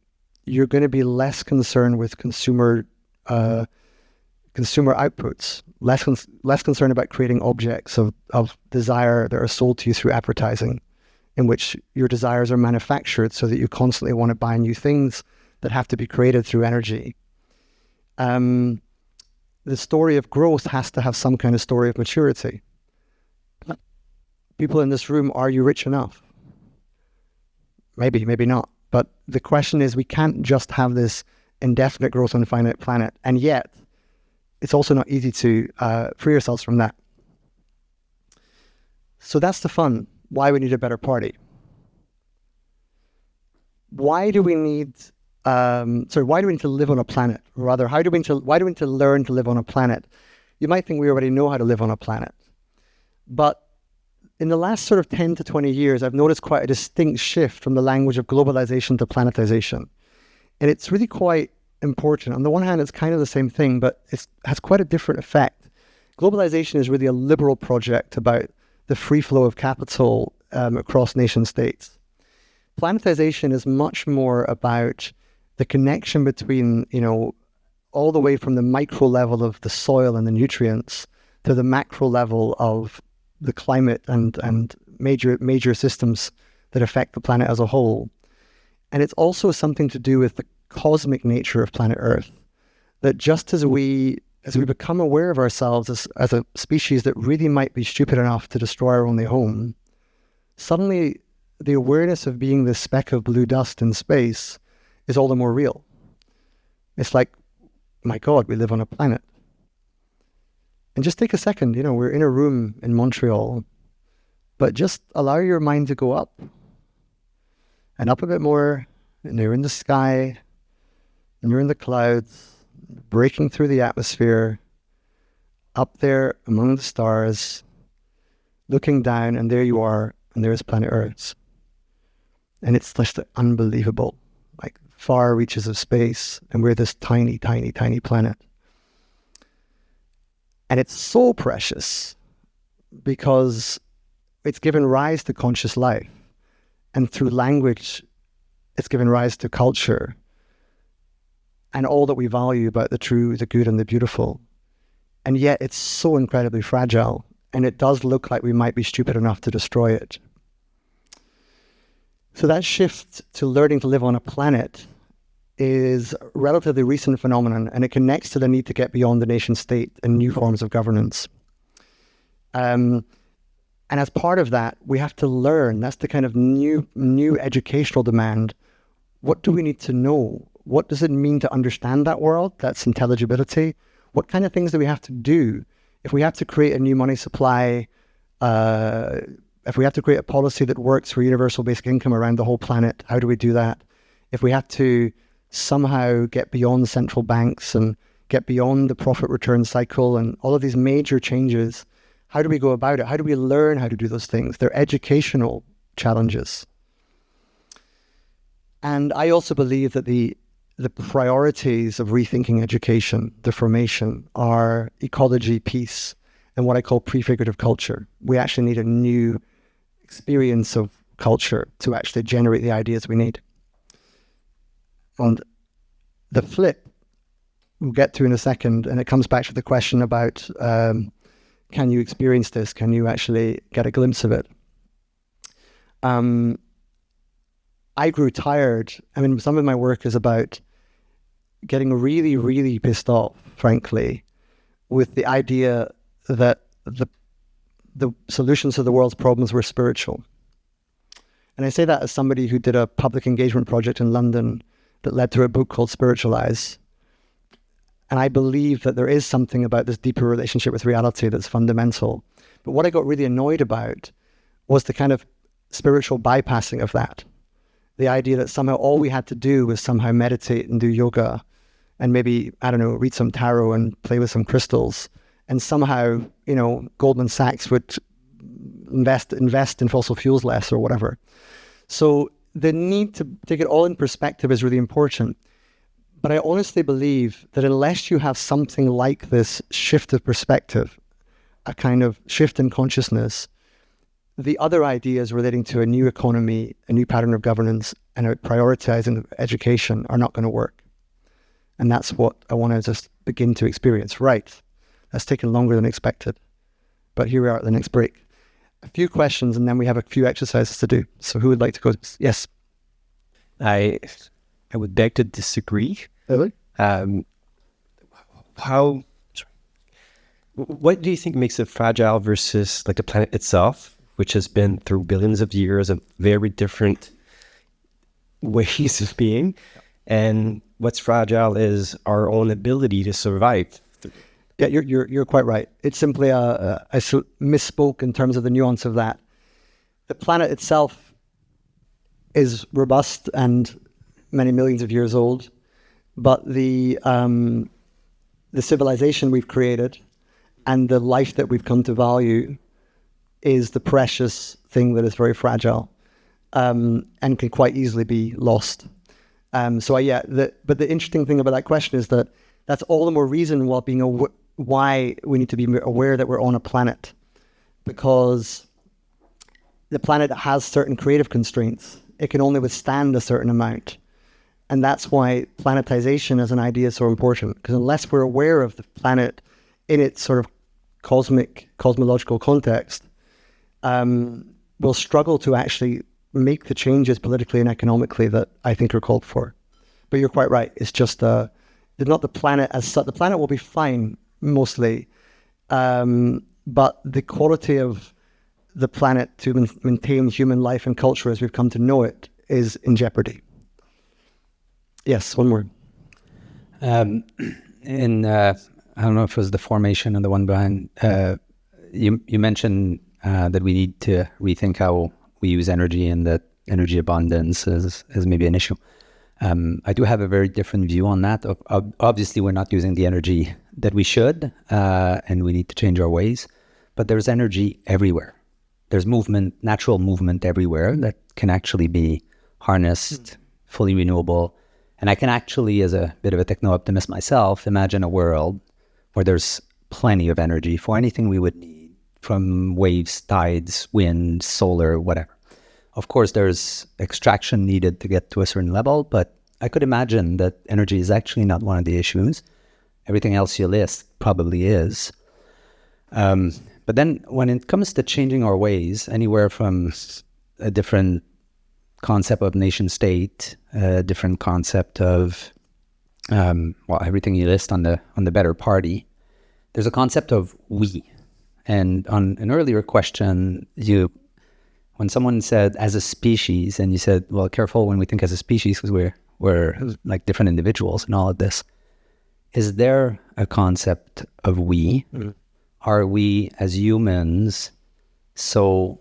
you're going to be less concerned with consumer outputs, less concerned about creating objects of desire that are sold to you through advertising, in which your desires are manufactured so that you constantly want to buy new things that have to be created through energy. The story of growth has to have some kind of story of maturity. People in this room, are you rich enough? Maybe, maybe not. But the question is, we can't just have this indefinite growth on a finite planet. And yet, it's also not easy to free ourselves from that. So that's the fun. Why we need a better party. Why do we need to live on a planet? Or rather, why do we need to learn to live on a planet? You might think we already know how to live on a planet. But in the last sort of 10 to 20 years, I've noticed quite a distinct shift from the language of globalization to planetization. And it's really quite important. On the one hand, it's kind of the same thing, but it has quite a different effect. Globalization is really a liberal project about the free flow of capital across nation states. Planetization is much more about the connection between, all the way from the micro level of the soil and the nutrients to the macro level of the climate and major systems that affect the planet as a whole. And it's also something to do with the cosmic nature of planet Earth, that just as we become aware of ourselves as a species that really might be stupid enough to destroy our only home, suddenly the awareness of being this speck of blue dust in space is all the more real. It's like, my God, we live on a planet. And just take a second, we're in a room in Montreal, but just allow your mind to go up and up a bit more, and you're in the sky, and you're in the clouds, breaking through the atmosphere, up there among the stars, looking down, and there you are, and there's planet Earth. And it's just unbelievable, like far reaches of space, and we're this tiny, tiny, tiny planet. And it's so precious because it's given rise to conscious life. And through language, it's given rise to culture and all that we value about the true, the good, and the beautiful. And yet it's so incredibly fragile. And it does look like we might be stupid enough to destroy it. So that shift to learning to live on a planet is a relatively recent phenomenon, and it connects to the need to get beyond the nation state and new forms of governance. And as part of that, we have to learn. That's the kind of new educational demand. What do we need to know? What does it mean to understand that world? That's intelligibility. What kind of things do we have to do? If we have to create a new money supply, if we have to create a policy that works for universal basic income around the whole planet, how do we do that? If we have to somehow get beyond central banks and get beyond the profit return cycle and all of these major changes, how do we go about it? How do we learn how to do those things? They're educational challenges. And I also believe that the priorities of rethinking education, the formation, are ecology, peace, and what I call prefigurative culture. We actually need a new experience of culture to actually generate the ideas we need. And the flip we'll get to in a second, and it comes back to the question about can you experience this? Can you actually get a glimpse of it? I grew tired. I mean, some of my work is about getting really, really pissed off, frankly, with the idea that the solutions to the world's problems were spiritual. And I say that as somebody who did a public engagement project in London that led to a book called Spiritualise. And I believe that there is something about this deeper relationship with reality that's fundamental. But what I got really annoyed about was the kind of spiritual bypassing of that. The idea that somehow all we had to do was somehow meditate and do yoga and maybe, I don't know, read some tarot and play with some crystals. And somehow, Goldman Sachs would invest in fossil fuels less or whatever. So the need to take it all in perspective is really important. But I honestly believe that unless you have something like this shift of perspective, a kind of shift in consciousness, the other ideas relating to a new economy, a new pattern of governance, and prioritizing education are not going to work. And that's what I want to just begin to experience. Right. That's taken longer than expected. But here we are at the next break. A few questions, and then we have a few exercises to do. So who would like to go? Yes. I would beg to disagree. Really? What do you think makes it fragile versus like the planet itself, which has been through billions of years of very different ways of being? And what's fragile is our own ability to survive. Yeah, you're quite right. It's simply I misspoke in terms of the nuance of that. The planet itself is robust and many millions of years old, but the civilization we've created and the life that we've come to value is the precious thing that is very fragile and can quite easily be lost. But the interesting thing about that question is that that's all the more reason why we need to be aware that we're on a planet, because the planet has certain creative constraints. It can only withstand a certain amount. And that's why planetization as an idea is so important, because unless we're aware of the planet in its sort of cosmological context, we'll struggle to actually make the changes politically and economically that I think are called for. But you're quite right. It's just not the planet as such. The planet will be fine mostly, but the quality of the planet to maintain human life and culture as we've come to know it is in jeopardy. Yes, one more. I don't know if it was the formation and the one behind, you mentioned that we need to rethink how we use energy, and that energy abundance is maybe an issue. I do have a very different view on that. Obviously, we're not using the energy that we should, and we need to change our ways. But there's energy everywhere. There's movement, natural movement everywhere that can actually be harnessed, fully renewable. And I can actually, as a bit of a techno-optimist myself, imagine a world where there's plenty of energy for anything we would need, from waves, tides, wind, solar, whatever. Of course, there's extraction needed to get to a certain level, but I could imagine that energy is actually not one of the issues. Everything else you list probably is. But then when it comes to changing our ways, anywhere from a different concept of nation state, a different concept of everything you list on the better party, there's a concept of we. And on an earlier question, when someone said as a species, and you said, well, careful when we think as a species because we're like different individuals and all of this. Is there a concept of we? Mm-hmm. Are we as humans so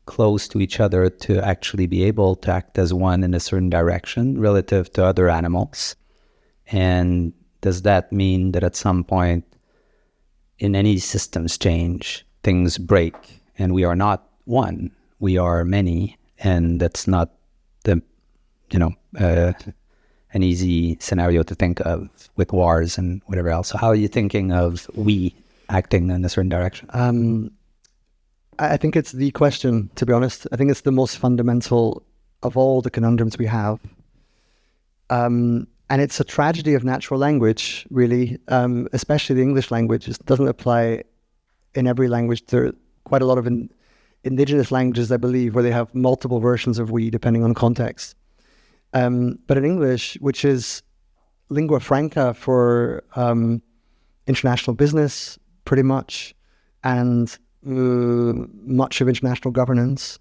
close to each other to actually be able to act as one in a certain direction relative to other animals? And does that mean that at some point in any systems change, things break and we are not one, we are many, and that's not the, an easy scenario to think of with wars and whatever else. So how are you thinking of we acting in a certain direction? I think it's the question, to be honest. I think it's the most fundamental of all the conundrums we have. And it's a tragedy of natural language, really, especially the English language. It doesn't apply in every language. There are quite a lot of indigenous languages, I believe, where they have multiple versions of we, depending on context. But in English, which is lingua franca for international business, pretty much, and much of international governance,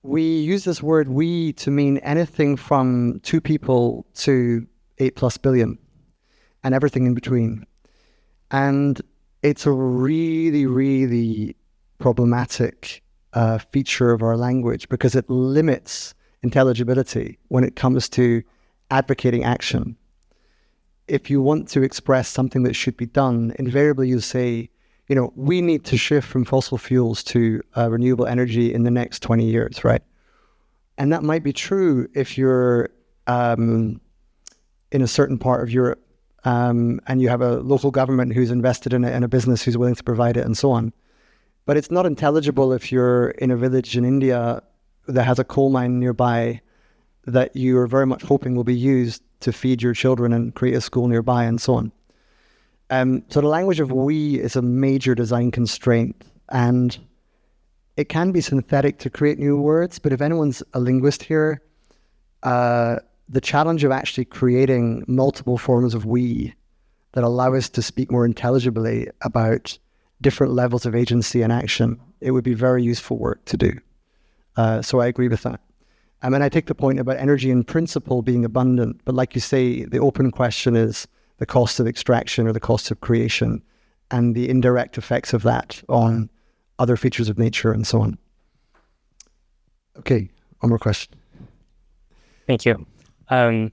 we use this word we to mean anything from 2 people to 8+ billion and everything in between. And it's a really, really problematic feature of our language because it limits intelligibility when it comes to advocating action. If you want to express something that should be done, invariably you say, we need to shift from fossil fuels to renewable energy in the next 20 years, right? And that might be true if you're in a certain part of Europe and you have a local government who's invested in a business who's willing to provide it and so on. But it's not intelligible if you're in a village in India that has a coal mine nearby that you are very much hoping will be used to feed your children and create a school nearby and so on. So the language of we is a major design constraint, and it can be synthetic to create new words, but if anyone's a linguist here, the challenge of actually creating multiple forms of we that allow us to speak more intelligibly about different levels of agency and action, it would be very useful work to do. So I agree with that. And I take the point about energy in principle being abundant, but like you say, the open question is the cost of extraction or the cost of creation and the indirect effects of that on other features of nature and so on. Okay, one more question. Thank you. I'm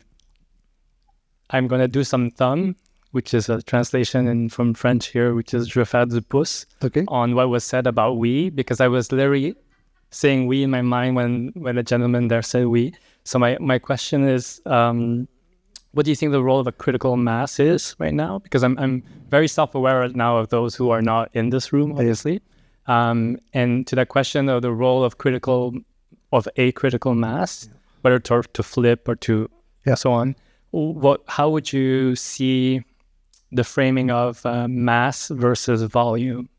going to do some thumb, which is a translation from French here, which is je fais du pouce, on what was said about we, because I was literally saying we in my mind when a gentleman there said we. So my question is, what do you think the role of a critical mass is right now? Because I'm very self-aware now of those who are not in this room, obviously. And to that question of the role of a critical mass, whether to flip or to so on, how would you see the framing of mass versus volume?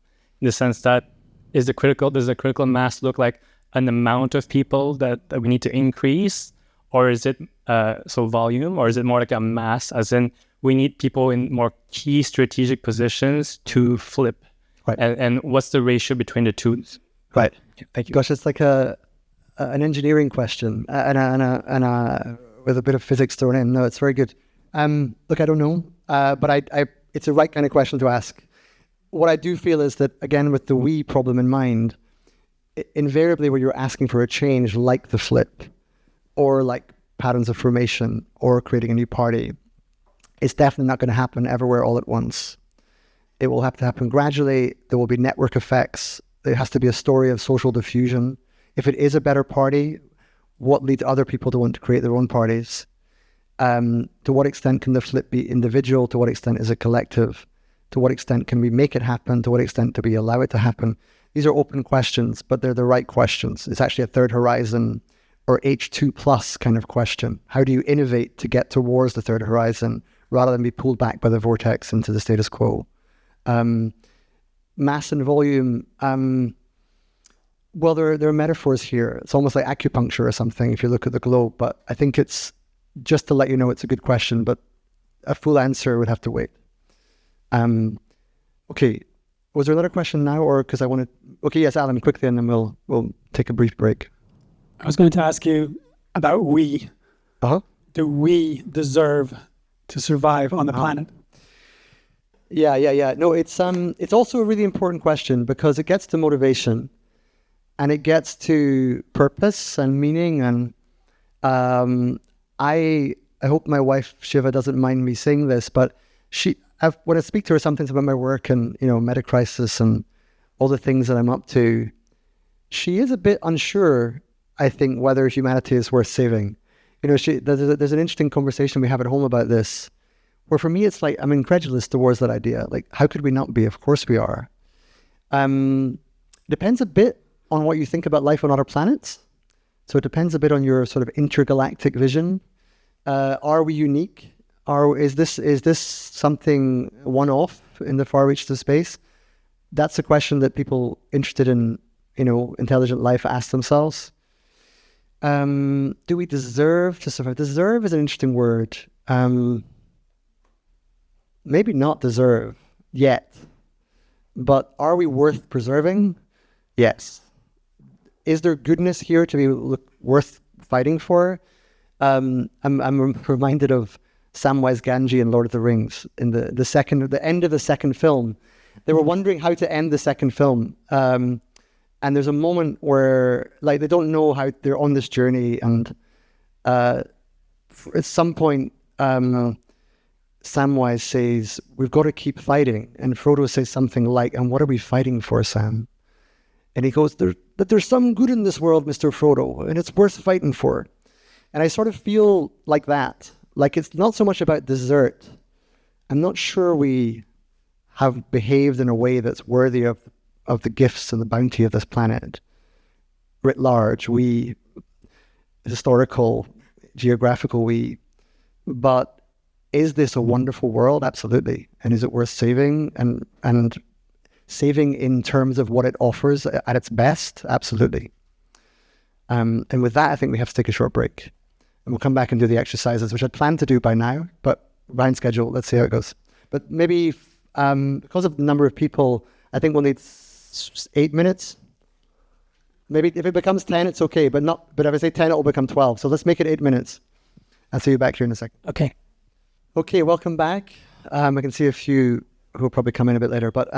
In the sense that does a critical mass look like an amount of people that we need to increase? Or is it volume, or is it more like a mass, as in we need people in more key strategic positions to flip? Right. And what's the ratio between the two? Right. Thank you. Gosh, it's like an engineering question and with a bit of physics thrown in. No, it's very good. Look, I don't know, but it's the right kind of question to ask. What I do feel is that, again, with the we problem in mind, invariably where you're asking for a change like the flip, or like patterns of formation, or creating a new party, it's definitely not going to happen everywhere all at once. It will have to happen gradually. There will be network effects. There has to be a story of social diffusion. If it is a better party, what leads other people to want to create their own parties? To what extent can the flip be individual? To what extent is it collective? To what extent can we make it happen? To what extent do we allow it to happen? These are open questions, but they're the right questions. It's actually a third horizon or H2 plus kind of question. How do you innovate to get towards the third horizon rather than be pulled back by the vortex into the status quo? Mass and volume, well, there are metaphors here. It's almost like acupuncture or something if you look at the globe, but I think it's just to let you know it's a good question, but a full answer would have to wait. Okay, Was there another question now, or because I want to? Okay, yes, Alan, quickly, and then we'll take a brief break. I was going to ask you about we. Do we deserve to survive on the planet? Yeah. No, it's also a really important question because it gets to motivation, and it gets to purpose and meaning. And I hope my wife Siva doesn't mind me saying this, but when I speak to her sometimes about my work and Metacrisis and all the things that I'm up to, she is a bit unsure, I think, whether humanity is worth saving. There's an interesting conversation we have at home about this, where for me it's like I'm incredulous towards that idea. Like, how could we not be? Of course we are. Depends a bit on what you think about life on other planets. So it depends a bit on your sort of intergalactic vision. Are we unique? Is this something one-off in the far reaches of space? That's a question that people interested in intelligent life ask themselves. Do we deserve to survive? Deserve is an interesting word. Maybe not deserve yet, but are we worth preserving? Yes. Is there goodness here to be worth fighting for? I'm reminded of Samwise Gamgee in Lord of the Rings in the end of the second film. They were wondering how to end the second film. And there's a moment where they don't know how they're on this journey, and at some point Samwise says, "We've got to keep fighting." And Frodo says something like, "And what are we fighting for, Sam?" And he goes, "That there's some good in this world, Mr. Frodo, and it's worth fighting for." And I sort of feel like that. Like, it's not so much about desert. I'm not sure we have behaved in a way that's worthy of the gifts and the bounty of this planet writ large. We, historical, geographical, but is this a wonderful world? Absolutely. And is it worth saving and saving in terms of what it offers at its best? Absolutely. And with that, I think we have to take a short break, and we'll come back and do the exercises, which I'd planned to do by now, but behind schedule. Let's see how it goes. But maybe because of the number of people, I think we'll need 8 minutes. Maybe if it becomes 10, it's okay, but if I say 10, it will become 12. So let's make it 8 minutes. I'll see you back here in a second. Okay, welcome back. I can see a few who will probably come in a bit later, but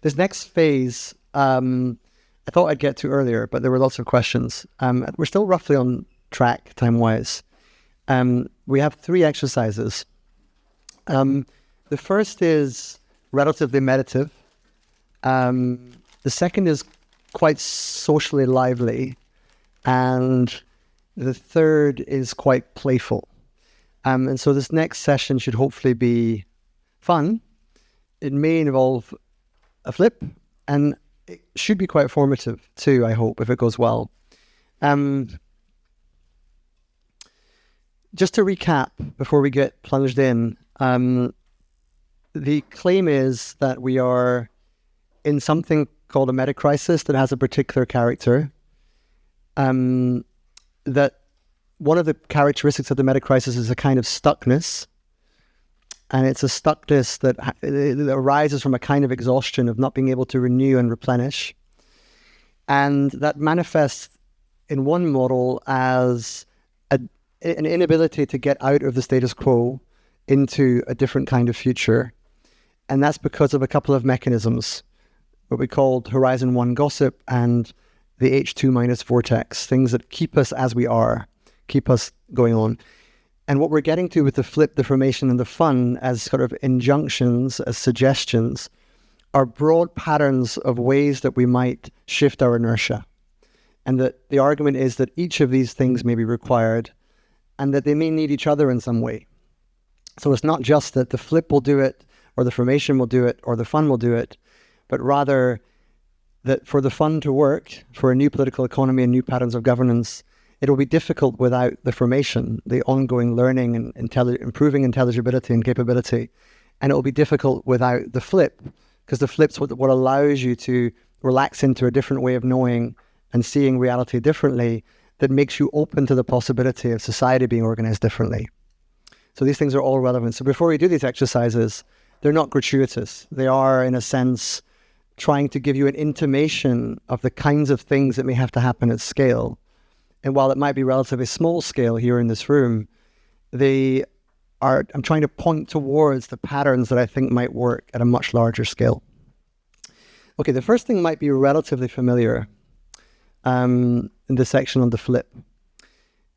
this next phase, I thought I'd get to earlier, but there were lots of questions. We're still roughly on track time-wise. We have 3 exercises. The first is relatively meditative. The second is quite socially lively, and the third is quite playful. And so this next session should hopefully be fun. It may involve a flip, and it should be quite formative too, I hope, if it goes well. Just to recap before we get plunged in, the claim is that we are in something called a metacrisis that has a particular character. That one of the characteristics of the metacrisis is a kind of stuckness. And it's a stuckness that arises from a kind of exhaustion of not being able to renew and replenish. And that manifests in one model as an inability to get out of the status quo into a different kind of future. And that's because of a couple of mechanisms, what we called Horizon 1 gossip and the H2 minus vortex, things that keep us as we are, keep us going on. And what we're getting to with the flip, the formation, and the fun as sort of injunctions, as suggestions, are broad patterns of ways that we might shift our inertia. And that the argument is that each of these things may be required and that they may need each other in some way. So it's not just that the flip will do it, or the formation will do it, or the fun will do it, but rather that for the fun to work, for a new political economy and new patterns of governance, it will be difficult without the formation, the ongoing learning and improving intelligibility and capability. And it will be difficult without the flip, because the flip's what allows you to relax into a different way of knowing and seeing reality differently, that makes you open to the possibility of society being organized differently. So these things are all relevant. So before we do these exercises, they're not gratuitous. They are, in a sense, trying to give you an intimation of the kinds of things that may have to happen at scale. And while it might be relatively small scale here in this room, I'm trying to point towards the patterns that I think might work at a much larger scale. Okay, the first thing might be relatively familiar in the section on the flip.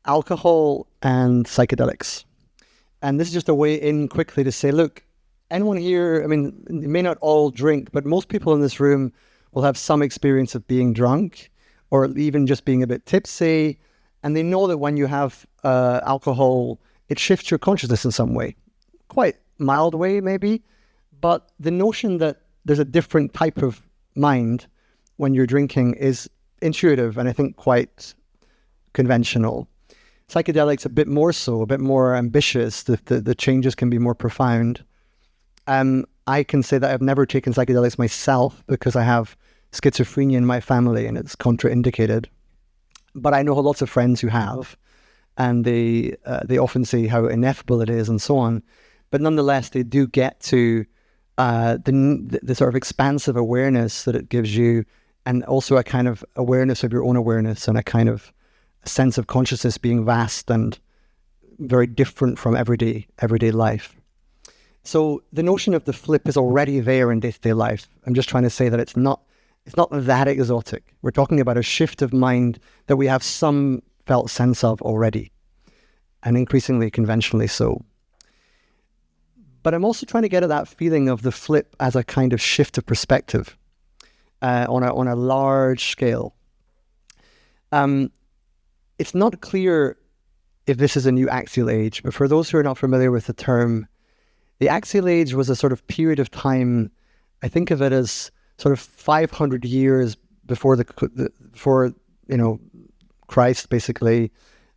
Alcohol and psychedelics. And this is just a way in quickly to say, look, anyone here, I mean, you may not all drink, but most people in this room will have some experience of being drunk or even just being a bit tipsy. And they know that when you have alcohol, it shifts your consciousness in some way. Quite mild way, maybe. But the notion that there's a different type of mind when you're drinking is intuitive and I think quite conventional. Psychedelics a bit more so, a bit more ambitious. The changes can be more profound. I can say that I've never taken psychedelics myself because I have schizophrenia in my family and it's contraindicated. But I know lots of friends who have, and they often say how ineffable it is and so on. But nonetheless, they do get to the sort of expansive awareness that it gives you, and also a kind of awareness of your own awareness and a kind of a sense of consciousness being vast and very different from everyday life. So the notion of the flip is already there in day-to-day life. I'm just trying to say that it's not that exotic. We're talking about a shift of mind that we have some felt sense of already, and increasingly conventionally so. But I'm also trying to get at that feeling of the flip as a kind of shift of perspective on a large scale. It's not clear if this is a new axial age, but for those who are not familiar with the term, the axial age was a sort of period of time. I think of it as sort of 500 years before Christ, basically,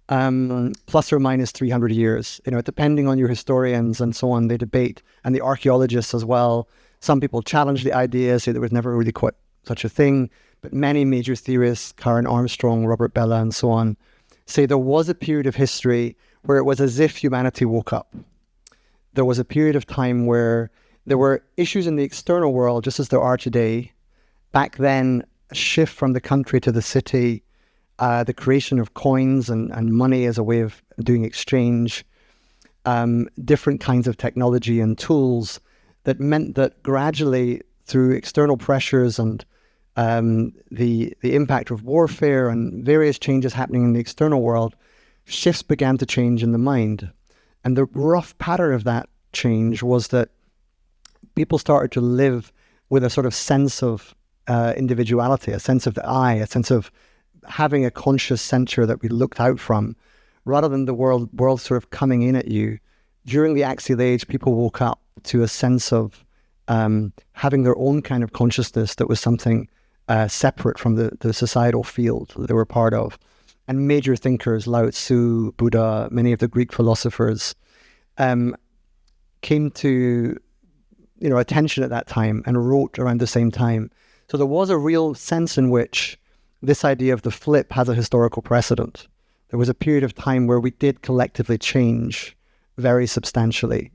plus or minus 300 years. Depending on your historians and so on, they debate, and the archaeologists as well. Some people challenge the idea, say there was never really quite such a thing, but many major theorists, Karen Armstrong, Robert Bellah, and so on, say there was a period of history where it was as if humanity woke up. There was a period of time where there were issues in the external world, just as there are today. Back then, a shift from the country to the city, the creation of coins and money as a way of doing exchange, different kinds of technology and tools that meant that gradually, through external pressures and the impact of warfare and various changes happening in the external world, shifts began to change in the mind. And the rough pattern of that change was that people started to live with a sort of sense of individuality, a sense of the I, a sense of having a conscious center that we looked out from, rather than the world sort of coming in at you. During the axial age, people woke up to a sense of having their own kind of consciousness that was something separate from the societal field that they were part of. And major thinkers, Lao Tzu, Buddha, many of the Greek philosophers, came to attention at that time and wrote around the same time. So there was a real sense in which this idea of the flip has a historical precedent. There was a period of time where we did collectively change very substantially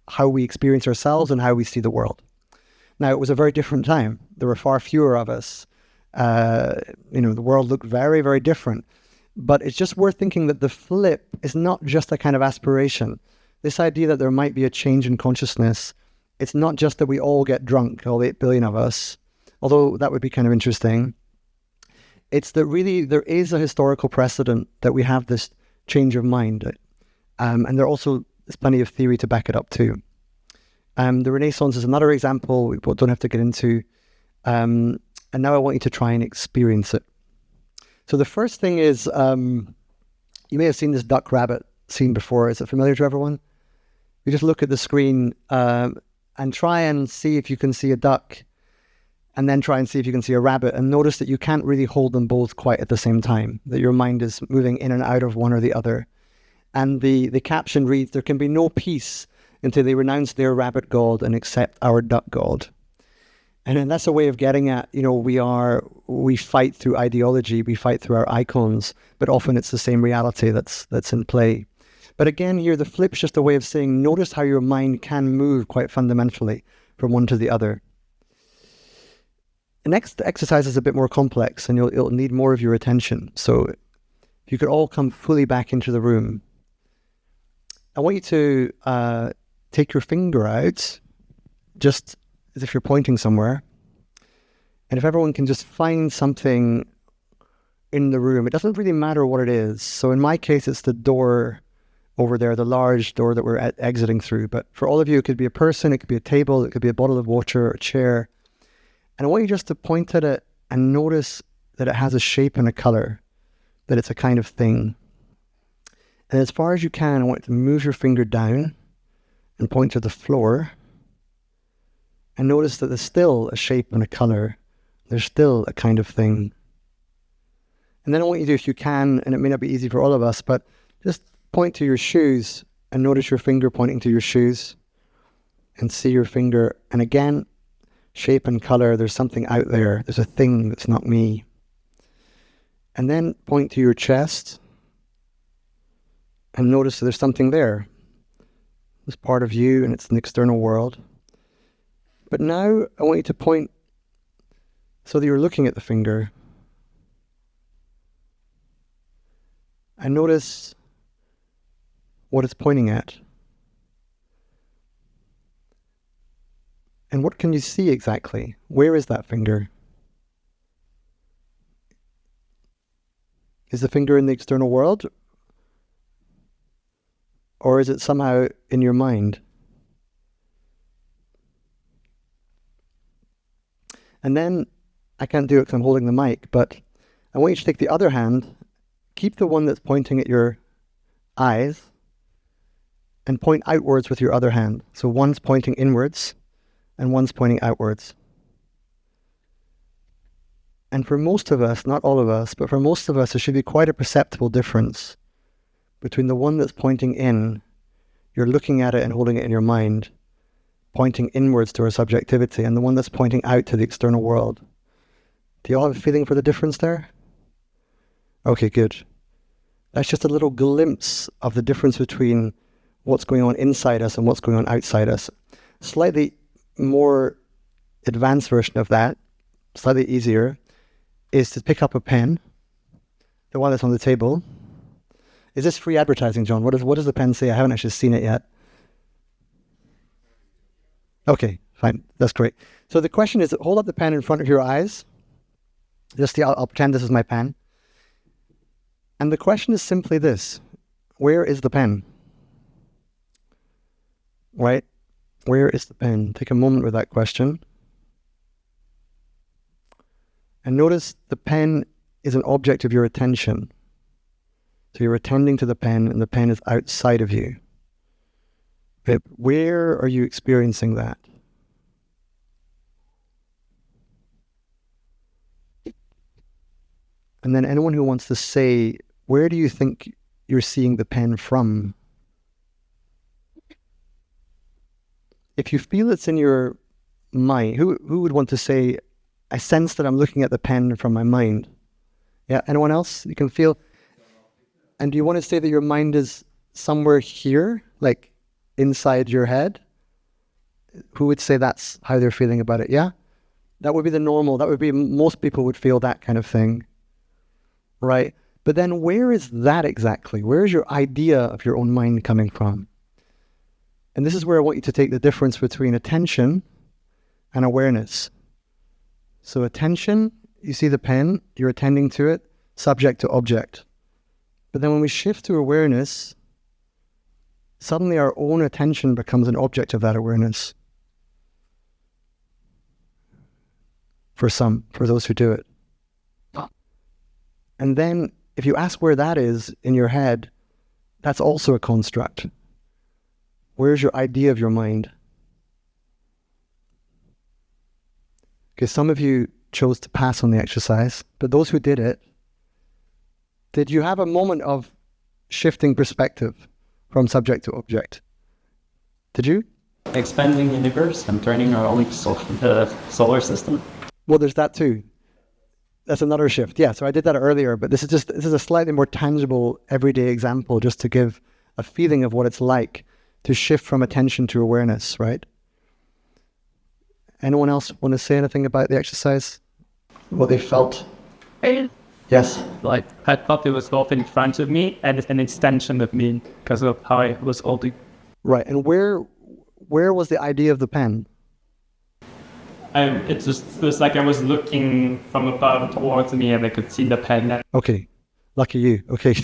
how we experience ourselves and how we see the world. Now, it was a very different time. There were far fewer of us. The world looked very, very different. But it's just worth thinking that the flip is not just a kind of aspiration. This idea that there might be a change in consciousness, it's not just that we all get drunk, all 8 billion of us, although that would be kind of interesting. It's that really there is a historical precedent that we have this change of mind. And there's plenty of theory to back it up too. The Renaissance is another example we don't have to get into. And now I want you to try and experience it. So the first thing is, you may have seen this duck rabbit scene before. Is it familiar to everyone? You just look at the screen and try and see if you can see a duck, and then try and see if you can see a rabbit, and notice that you can't really hold them both quite at the same time, that your mind is moving in and out of one or the other. And the caption reads, "There can be no peace until they renounce their rabbit god and accept our duck god." And then that's a way of getting at, we fight through ideology, we fight through our icons, but often it's the same reality that's in play. But again, here, the flip's just a way of saying, notice how your mind can move quite fundamentally from one to the other. The next exercise is a bit more complex, and it'll need more of your attention. So if you could all come fully back into the room, I want you to take your finger out, just as if you're pointing somewhere. And if everyone can just find something in the room, it doesn't really matter what it is. So in my case, it's the door over there, the large door that we're exiting through. But for all of you, it could be a person, it could be a table, it could be a bottle of water, or a chair. And I want you just to point at it and notice that it has a shape and a color, that it's a kind of thing. And as far as you can, I want you to move your finger down and point to the floor. And notice that there's still a shape and a color. There's still a kind of thing. And then I want you to, if you can, and it may not be easy for all of us, but just point to your shoes and notice your finger pointing to your shoes and see your finger. And again, shape and color, there's something out there. There's a thing that's not me. And then point to your chest and notice that there's something there. It's part of you and it's an external world. But now I want you to point so that you're looking at the finger. And notice what it's pointing at. And what can you see exactly? Where is that finger? Is the finger in the external world? Or is it somehow in your mind? And then, I can't do it because I'm holding the mic, but I want you to take the other hand, keep the one that's pointing at your eyes, and point outwards with your other hand. So one's pointing inwards, and one's pointing outwards. And for most of us, not all of us, but for most of us, there should be quite a perceptible difference between the one that's pointing in, you're looking at it and holding it in your mind, pointing inwards to our subjectivity, and the one that's pointing out to the external world. Do you all have a feeling for the difference there? Okay, good. That's just a little glimpse of the difference between what's going on inside us and what's going on outside us. Slightly more advanced version of that, slightly easier, is to pick up a pen, the one that's on the table. Is this free advertising, John? What does the pen say? I haven't actually seen it yet. Okay, fine. That's great. So the question is, hold up the pen in front of your eyes. I'll pretend this is my pen. And the question is simply this: where is the pen? Right? Where is the pen? Take a moment with that question. And notice the pen is an object of your attention. So you're attending to the pen, and the pen is outside of you. But where are you experiencing that? And then anyone who wants to say, where do you think you're seeing the pen from? If you feel it's in your mind, who would want to say, I sense that I'm looking at the pen from my mind? Yeah, anyone else? You can feel. And do you want to say that your mind is somewhere here, like inside your head? Who would say that's how they're feeling about it? Yeah? That would be the normal. That would be, most people would feel that kind of thing. Right? But then where is that exactly? Where is your idea of your own mind coming from? And this is where I want you to take the difference between attention and awareness. So attention, you see the pen, you're attending to it, subject to object. But then when we shift to awareness, suddenly our own attention becomes an object of that awareness. For those who do it. And then if you ask where that is in your head, that's also a construct. Where's your idea of your mind? Okay, some of you chose to pass on the exercise, but those who did it, did you have a moment of shifting perspective from subject to object? Did you? Expanding universe and turning our own solar system. Well, there's that too. That's another shift. Yeah, so I did that earlier, but this is a slightly more tangible, everyday example just to give a feeling of what it's like to shift from attention to awareness, right? Anyone else want to say anything about the exercise? What they felt? Yes. Like, I thought it was both in front of me and an extension of me because of how I was holding. Right. And where was the idea of the pen? It was like I was looking from above towards me and I could see the pen. Okay. Lucky you. Okay.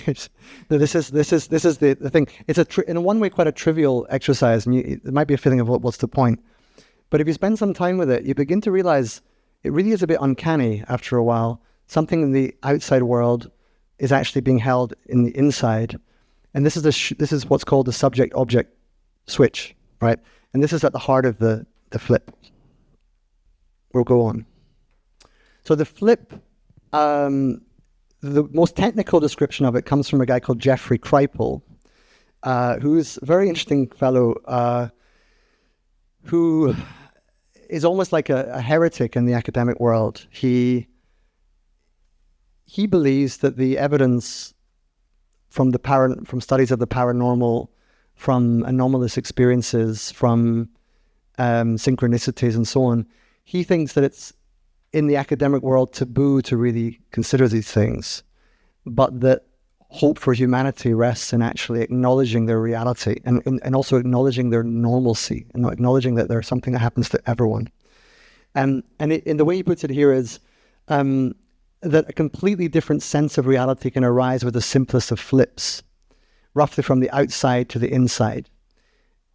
No, this is the thing. It's in one way quite a trivial exercise, and it might be a feeling of what's the point. But if you spend some time with it, you begin to realize it really is a bit uncanny after a while. Something in the outside world is actually being held in the inside. And this is what's called the subject-object switch, right? And this is at the heart of the flip. We'll go on. So the flip, the most technical description of it comes from a guy called Jeffrey Kripal, who's a very interesting fellow who is almost like a heretic in the academic world. He believes that the evidence from studies of the paranormal, from anomalous experiences, from synchronicities and so on, he thinks that it's in the academic world taboo to really consider these things, but that hope for humanity rests in actually acknowledging their reality and also acknowledging their normalcy and not acknowledging that there's something that happens to everyone. In the way he puts it here is that a completely different sense of reality can arise with the simplest of flips, roughly from the outside to the inside.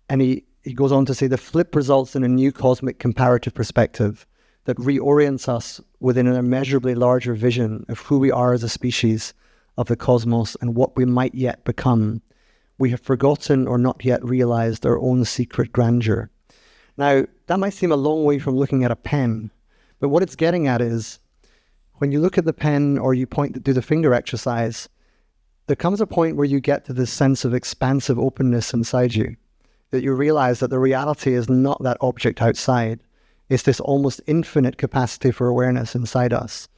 And he goes on to say the flip results in a new cosmic comparative perspective that reorients us within an immeasurably larger vision of who we are as a species of the cosmos and what we might yet become. We have forgotten or not yet realized our own secret grandeur. Now, that might seem a long way from looking at a pen, but what it's getting at is when you look at the pen or you do the finger exercise, there comes a point where you get to this sense of expansive openness inside you, that you realize that the reality is not that object outside. It's this almost infinite capacity for awareness inside us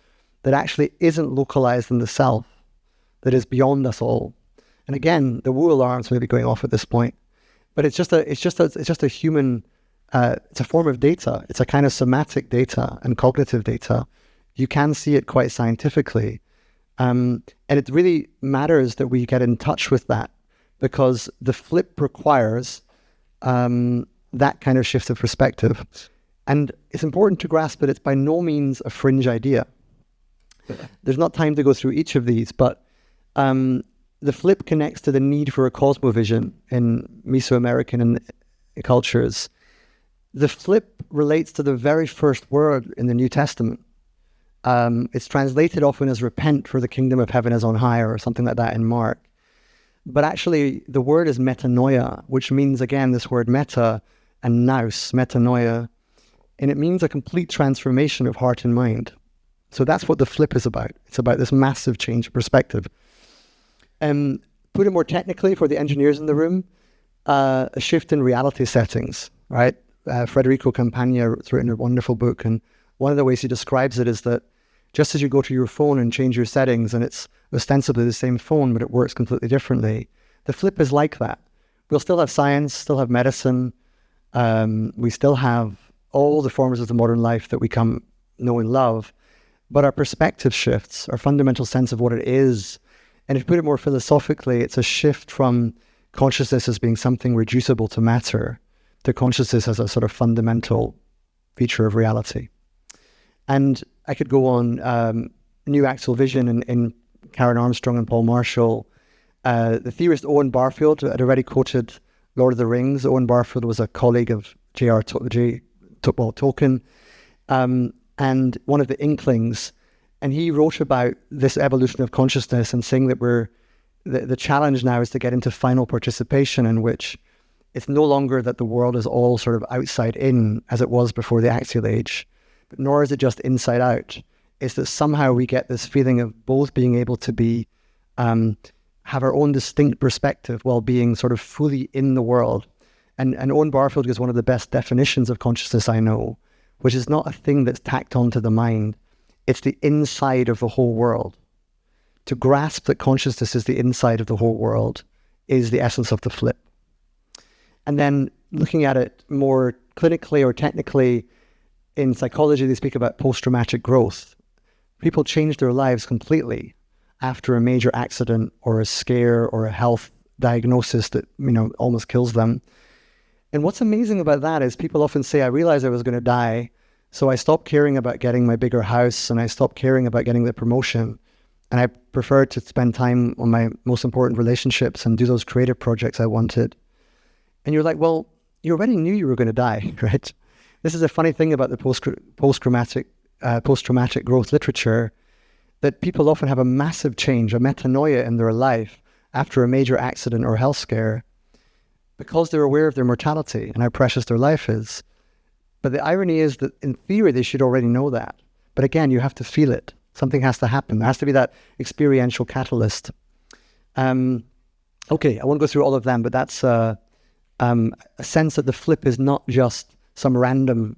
that actually isn't localized in the self, that is beyond us all. And again, the woo alarms may be going off at this point, but it's just a human. It's a form of data. It's a kind of somatic data and cognitive data. You can see it quite scientifically, and it really matters that we get in touch with that, because the flip requires that kind of shift of perspective. And it's important to grasp that it's by no means a fringe idea. There's not time to go through each of these, but the flip connects to the need for a cosmovision in Mesoamerican cultures. The flip relates to the very first word in the New Testament. It's translated often as repent, for the kingdom of heaven is on high, or something like that in Mark. But actually, the word is metanoia, which means, again, this word meta and nous, metanoia, and it means a complete transformation of heart and mind. So that's what the flip is about. It's about this massive change of perspective. Put it more technically for the engineers in the room, a shift in reality settings, right? Federico Campagna has written a wonderful book, and one of the ways he describes it is that just as you go to your phone and change your settings and it's ostensibly the same phone, but it works completely differently, the flip is like that. We'll still have science, still have medicine, we still have all the forms of the modern life that we come know and love, but our perspective shifts, our fundamental sense of what it is. And if you put it more philosophically, it's a shift from consciousness as being something reducible to matter to consciousness as a sort of fundamental feature of reality. And I could go on, New Axel Vision in Karen Armstrong and Paul Marshall. The theorist Owen Barfield had already quoted Lord of the Rings. Owen Barfield was a colleague of Tolkien, and one of the Inklings. And he wrote about this evolution of consciousness and saying that the challenge now is to get into final participation, in which it's no longer that the world is all sort of outside in as it was before the axial age, but nor is it just inside out. It's that somehow we get this feeling of both being able to be, have our own distinct perspective while being sort of fully in the world. And Owen Barfield gives one of the best definitions of consciousness I know, which is not a thing that's tacked onto the mind. It's the inside of the whole world. To grasp that consciousness is the inside of the whole world is the essence of the flip. And then looking at it more clinically or technically, in psychology, they speak about post-traumatic growth. People change their lives completely after a major accident or a scare or a health diagnosis that, almost kills them. And what's amazing about that is people often say, I realized I was going to die, so I stopped caring about getting my bigger house and I stopped caring about getting the promotion. And I preferred to spend time on my most important relationships and do those creative projects I wanted. And you're like, well, you already knew you were going to die, right? This is a funny thing about the post-traumatic growth literature, that people often have a massive change, a metanoia in their life after a major accident or health scare, because they're aware of their mortality and how precious their life is. But the irony is that in theory, they should already know that. But again, you have to feel it. Something has to happen. There has to be that experiential catalyst. Okay, I won't go through all of them, but that's a sense that the flip is not just some random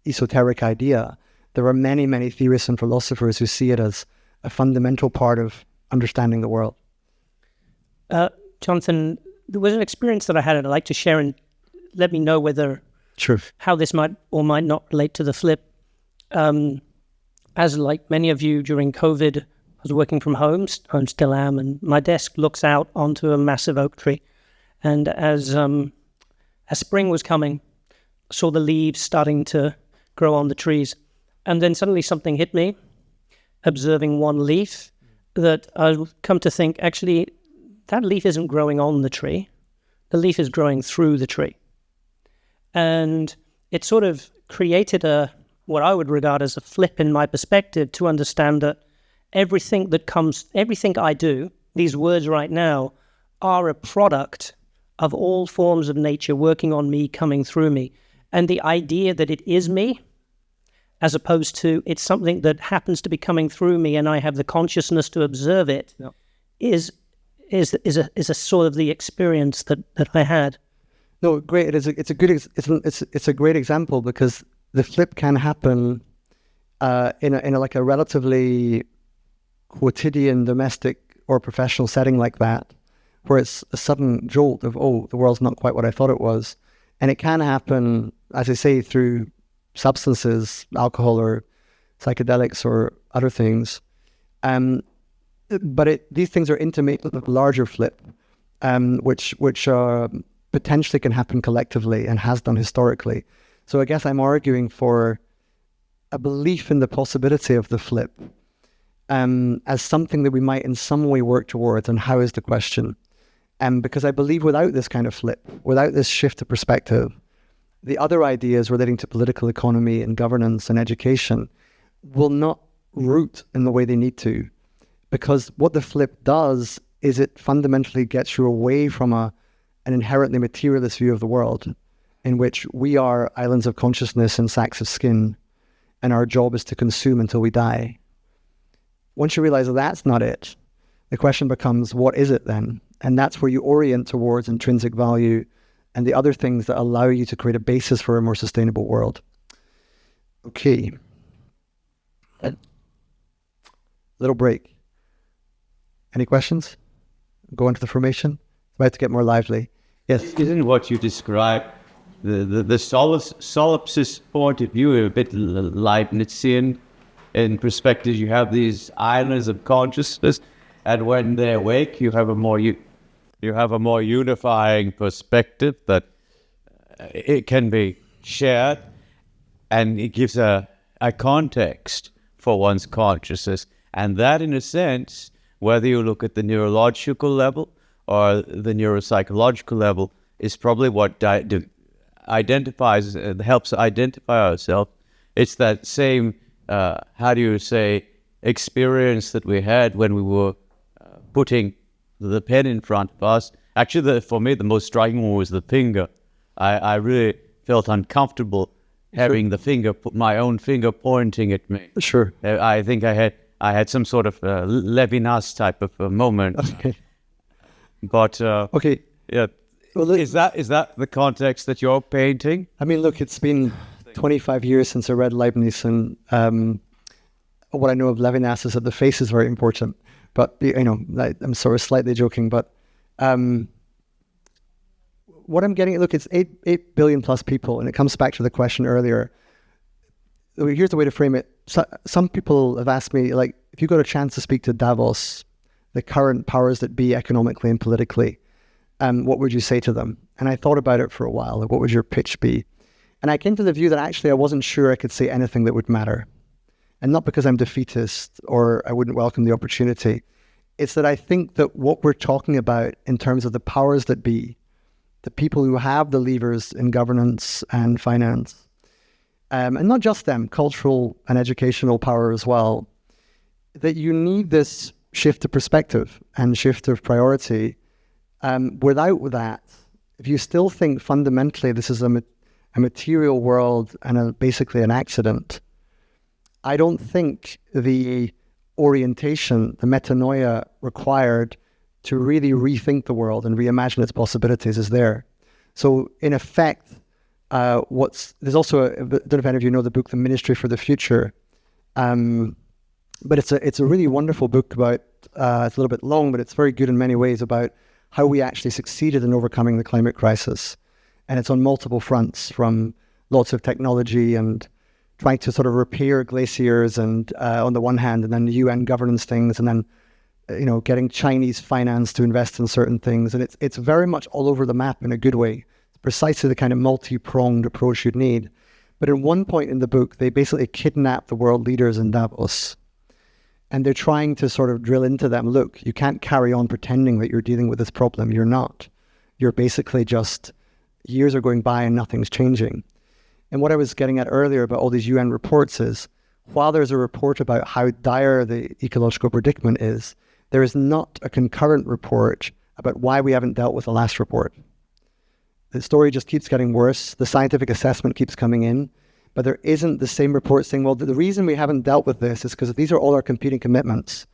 esoteric idea. There are many, many theorists and philosophers who see it as a fundamental part of understanding the world. Jonathan, there was an experience that I had, and I'd like to share, and let me know whether how this might or might not relate to the flip. As like many of you during COVID, I was working from home, I still am, and my desk looks out onto a massive oak tree. And as spring was coming, I saw the leaves starting to grow on the trees. And then suddenly something hit me, observing one leaf, that I've come to think, actually, that leaf isn't growing on the tree. The leaf is growing through the tree. And it sort of created what I would regard as a flip in my perspective to understand that everything I do, these words right now, are a product of all forms of nature working on me, coming through me. And the idea that it is me, as opposed to it's something that happens to be coming through me and I have the consciousness to observe it, is a sort of the experience that I had. No, great. It's a great example, because the flip can happen in a like a relatively quotidian, domestic or professional setting like that, where it's a sudden jolt of, oh, the world's not quite what I thought it was. And it can happen, as I say, through substances, alcohol or psychedelics or other things. But these things are intimate with a larger flip, which potentially can happen collectively and has done historically. So I guess I'm arguing for a belief in the possibility of the flip as something that we might in some way work towards, and how is the question. Because I believe without this kind of flip, without this shift of perspective, the other ideas relating to political economy and governance and education will not root in the way they need to. Because what the flip does is it fundamentally gets you away from an inherently materialist view of the world, in which we are islands of consciousness in sacks of skin, and our job is to consume until we die. Once you realize that that's not it, the question becomes, what is it then? And that's where you orient towards intrinsic value and the other things that allow you to create a basis for a more sustainable world. Okay. Little break. Any questions? Go into the formation. It's about to get more lively. Yes. Isn't what you described the solipsist point of view a bit Leibnizian? In perspective, you have these islands of consciousness, and when they awake, you have a more unifying perspective that it can be shared, and it gives a context for one's consciousness. And that, in a sense, whether you look at the neurological level or the neuropsychological level, is probably what helps identify ourselves. It's that same, experience that we had when we were putting the pen in front of us. Actually, for me, the most striking one was the finger. I really felt uncomfortable having my own finger pointing at me. Sure. I think I had some sort of Levinas type of a moment. Okay. But okay. Yeah. Well, is that the context that you're painting? I mean, look, it's been 25 years since I read Leibniz, and what I know of Levinas is that the face is very important. But I'm sort of slightly joking, but what I'm getting at, look, it's 8 billion plus people, and it comes back to the question earlier. Here's the way to frame it. Some people have asked me, like, if you got a chance to speak to Davos, the current powers that be economically and politically, what would you say to them? And I thought about it for a while. Like, what would your pitch be? And I came to the view that actually I wasn't sure I could say anything that would matter. And not because I'm defeatist or I wouldn't welcome the opportunity. It's that I think that what we're talking about in terms of the powers that be, the people who have the levers in governance and finance, and not just them, cultural and educational power as well, that you need this shift of perspective and shift of priority. Without that, if you still think fundamentally this is a material world and basically an accident, I don't think the orientation, the metanoia required to really rethink the world and reimagine its possibilities is there. So in effect, there's also, I don't know if any of you know the book, The Ministry for the Future, but it's a really wonderful book about, it's a little bit long, but it's very good in many ways about how we actually succeeded in overcoming the climate crisis. And it's on multiple fronts, from lots of technology and trying to sort of repair glaciers and on the one hand, and then the UN governance things, and then getting Chinese finance to invest in certain things. And it's very much all over the map in a good way. It's precisely the kind of multi-pronged approach you'd need. But at one point in the book, they basically kidnap the world leaders in Davos. And they're trying to sort of drill into them, look, you can't carry on pretending that you're dealing with this problem. You're not. You're basically just, years are going by and nothing's changing. And what I was getting at earlier about all these UN reports is, while there's a report about how dire the ecological predicament is, there is not a concurrent report about why we haven't dealt with the last report. The story just keeps getting worse. The scientific assessment keeps coming in, but there isn't the same report saying, well, the reason we haven't dealt with this is because these are all our competing commitments.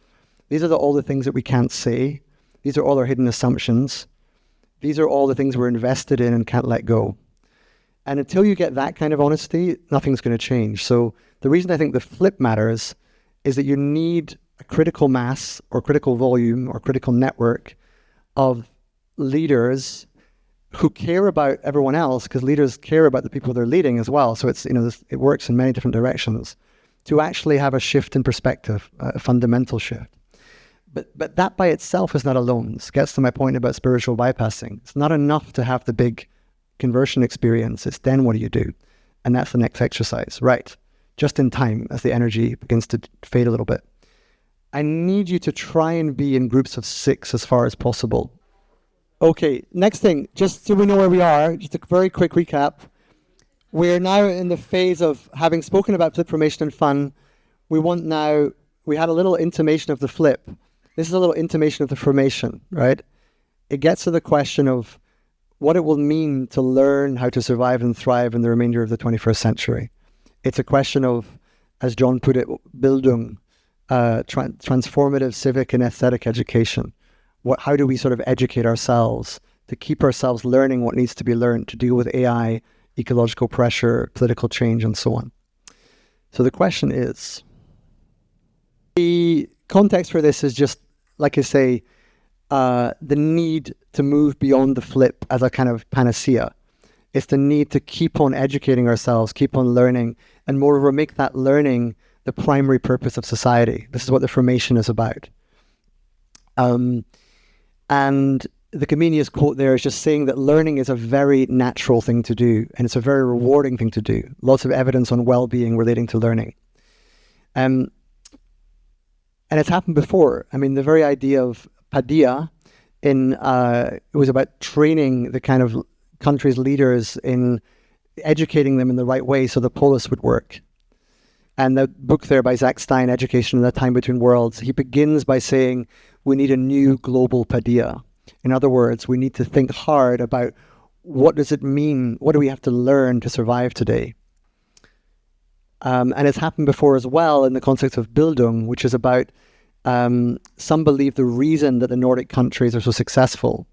These are all the things that we can't say. These are all our hidden assumptions. These are all the things we're invested in and can't let go. And until you get that kind of honesty, nothing's going to change. So the reason I think the flip matters is that you need a critical mass or critical volume or critical network of leaders who care about everyone else, because leaders care about the people they're leading as well. So it's, it works in many different directions, to actually have a shift in perspective, a fundamental shift. But that by itself is not alone. This gets to my point about spiritual bypassing. It's not enough to have the big conversion experience. It's then what do you do? And that's the next exercise, right? Just in time, as the energy begins to fade a little bit. I need you to try and be in groups of 6 as far as possible. Okay, next thing, just so we know where we are, just a very quick recap. We're now in the phase of having spoken about flip formation and fun. We had a little intimation of the flip. This is a little intimation of the formation, right? It gets to the question of what it will mean to learn how to survive and thrive in the remainder of the 21st century. It's a question of, as John put it, Bildung, transformative civic and aesthetic education. How do we sort of educate ourselves to keep ourselves learning what needs to be learned to deal with AI, ecological pressure, political change, and so on? So the question is, the context for this is just, like I say, the need to move beyond the flip as a kind of panacea. It's the need to keep on educating ourselves, keep on learning, and moreover, make that learning the primary purpose of society. This is what the formation is about. And the Comenius quote there is just saying that learning is a very natural thing to do, and it's a very rewarding thing to do. Lots of evidence on well-being relating to learning. And it's happened before. I mean, the very idea of Padilla it was about training the kind of country's leaders in educating them in the right way so the polis would work. And the book there by Zach Stein, Education in the Time Between Worlds, he begins by saying, we need a new global Padilla. In other words, we need to think hard about what does it mean? What do we have to learn to survive today? And it's happened before as well in the context of Bildung, which is about some believe the reason that the Nordic countries are so successful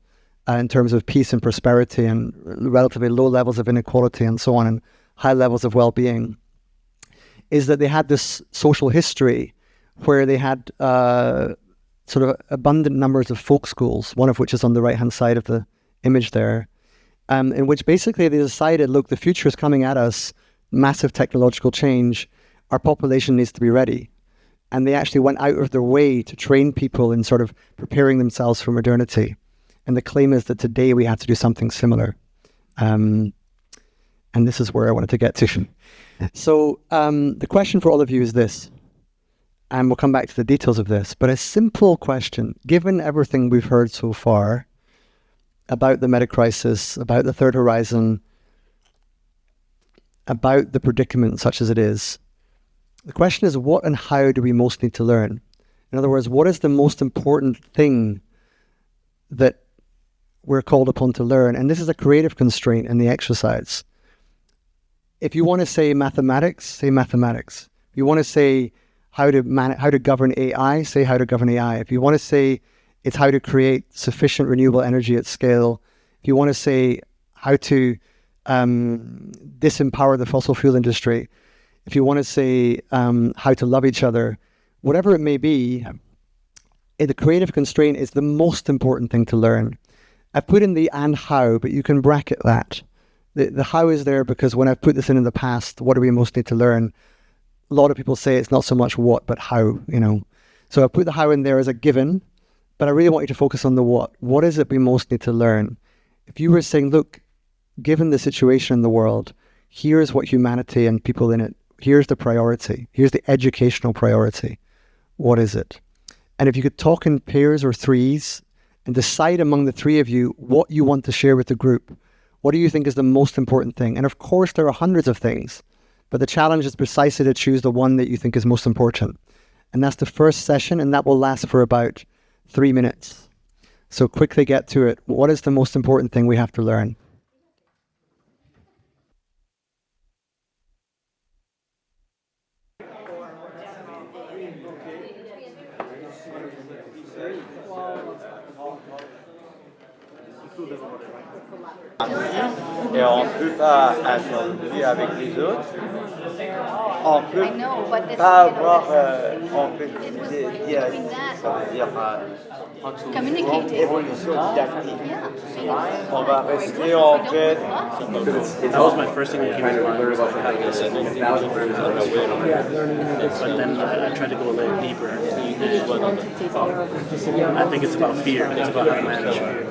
in terms of peace and prosperity and relatively low levels of inequality and so on, and high levels of well-being, is that they had this social history where they had sort of abundant numbers of folk schools, one of which is on the right-hand side of the image there, in which basically they decided, look, the future is coming at us, massive technological change, our population needs to be ready. And they actually went out of their way to train people in sort of preparing themselves for modernity. And the claim is that today we have to do something similar. And this is where I wanted to get to. So the question for all of you is this, and we'll come back to the details of this, but a simple question, given everything we've heard so far about the metacrisis, about the third horizon, about the predicament such as it is, the question is, what and how do we most need to learn? In other words, what is the most important thing that we're called upon to learn? And this is a creative constraint in the exercise. If you want to say mathematics, say mathematics. If you want to say how to govern AI, say how to govern AI. If you want to say it's how to create sufficient renewable energy at scale, if you want to say how to disempower the fossil fuel industry, if you want to say how to love each other, whatever it may be, the creative constraint is the most important thing to learn. I've put in the and how, but you can bracket that. The how is there because when I've put this in the past, what do we most need to learn? A lot of people say it's not so much what, but how, you know. So I put the how in there as a given, but I really want you to focus on the what. What is it we most need to learn? If you were saying, look, given the situation in the world, here's what humanity and people in it, here's the priority, here's the educational priority. What is it? And if you could talk in pairs or threes and decide among the three of you what you want to share with the group, what do you think is the most important thing? And of course, there are hundreds of things, but the challenge is precisely to choose the one that you think is most important. And that's the first session, and that will last for about 3 minutes. So quickly get to it. What is the most important thing we have to learn? Et on ne peut pas interagir avec les autres. On peut pas avoir, on peut dire, ça veut dire évolution didactique. On va rester en fait. That was my first thing that came to mind. But then I tried to go a little deeper. I think it's about fear. It's about how to manage fear.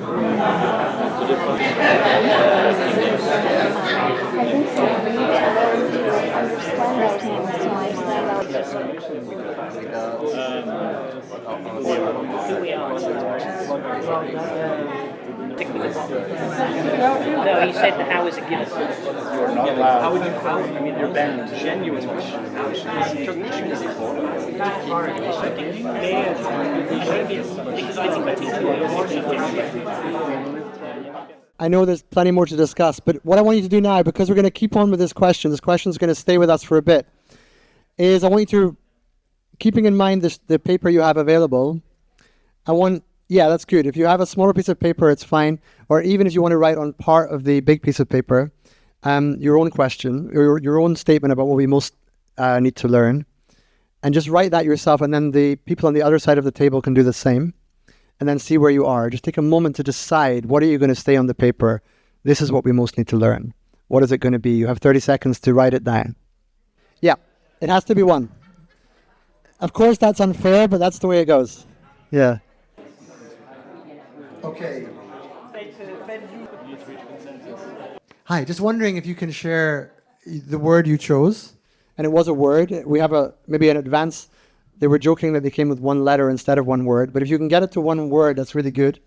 No, he said the how is a given. You're not allowed. How would you I mean, you're banned. Genuine I know there's plenty more to discuss, but what I want you to do now, because we're going to keep on with this question is going to stay with us for a bit, is I want you to, keeping in mind the paper you have available, yeah, that's good. If you have a smaller piece of paper, it's fine. Or even if you want to write on part of the big piece of paper, your own question, your own statement about what we most need to learn, and just write that yourself, and then the people on the other side of the table can do the same, and then see where you are. Just take a moment to decide, what are you going to say on the paper? This is what we most need to learn. What is it going to be? You have 30 seconds to write it down. Yeah, it has to be one. Of course, that's unfair, but that's the way it goes. Yeah. Okay. Hi, just wondering if you can share the word you chose. And it was a word. We have maybe an advance. They were joking that they came with one letter instead of one word. But if you can get it to one word, that's really good.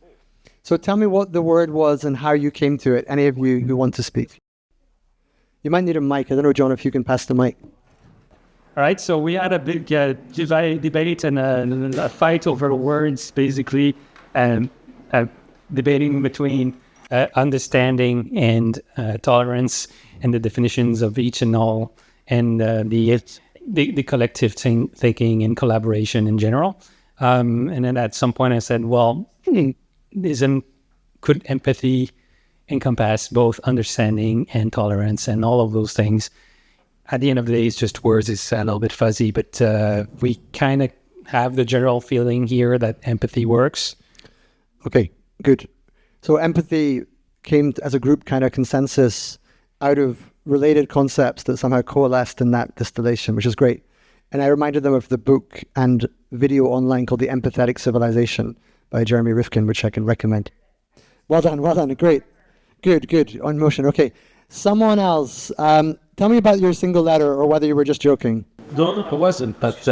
So tell me what the word was and how you came to it, any of you who want to speak. You might need a mic. I don't know, John, if you can pass the mic. All right, so we had a big debate and a fight over words, basically, debating between understanding and tolerance and the definitions of each and all, and the collective thinking and collaboration in general. And then at some point I said, well, could empathy encompass both understanding and tolerance and all of those things? At the end of the day, it's just words. It's a little bit fuzzy, but we kind of have the general feeling here that empathy works. Okay, good. So empathy came as a group kind of consensus out of related concepts that somehow coalesced in that distillation, which is great. And I reminded them of the book and video online called The Empathetic Civilization by Jeremy Rifkin, which I can recommend. Well done, great. Good, on motion. Okay, someone else, tell me about your single letter or whether you were just joking. No, it wasn't, but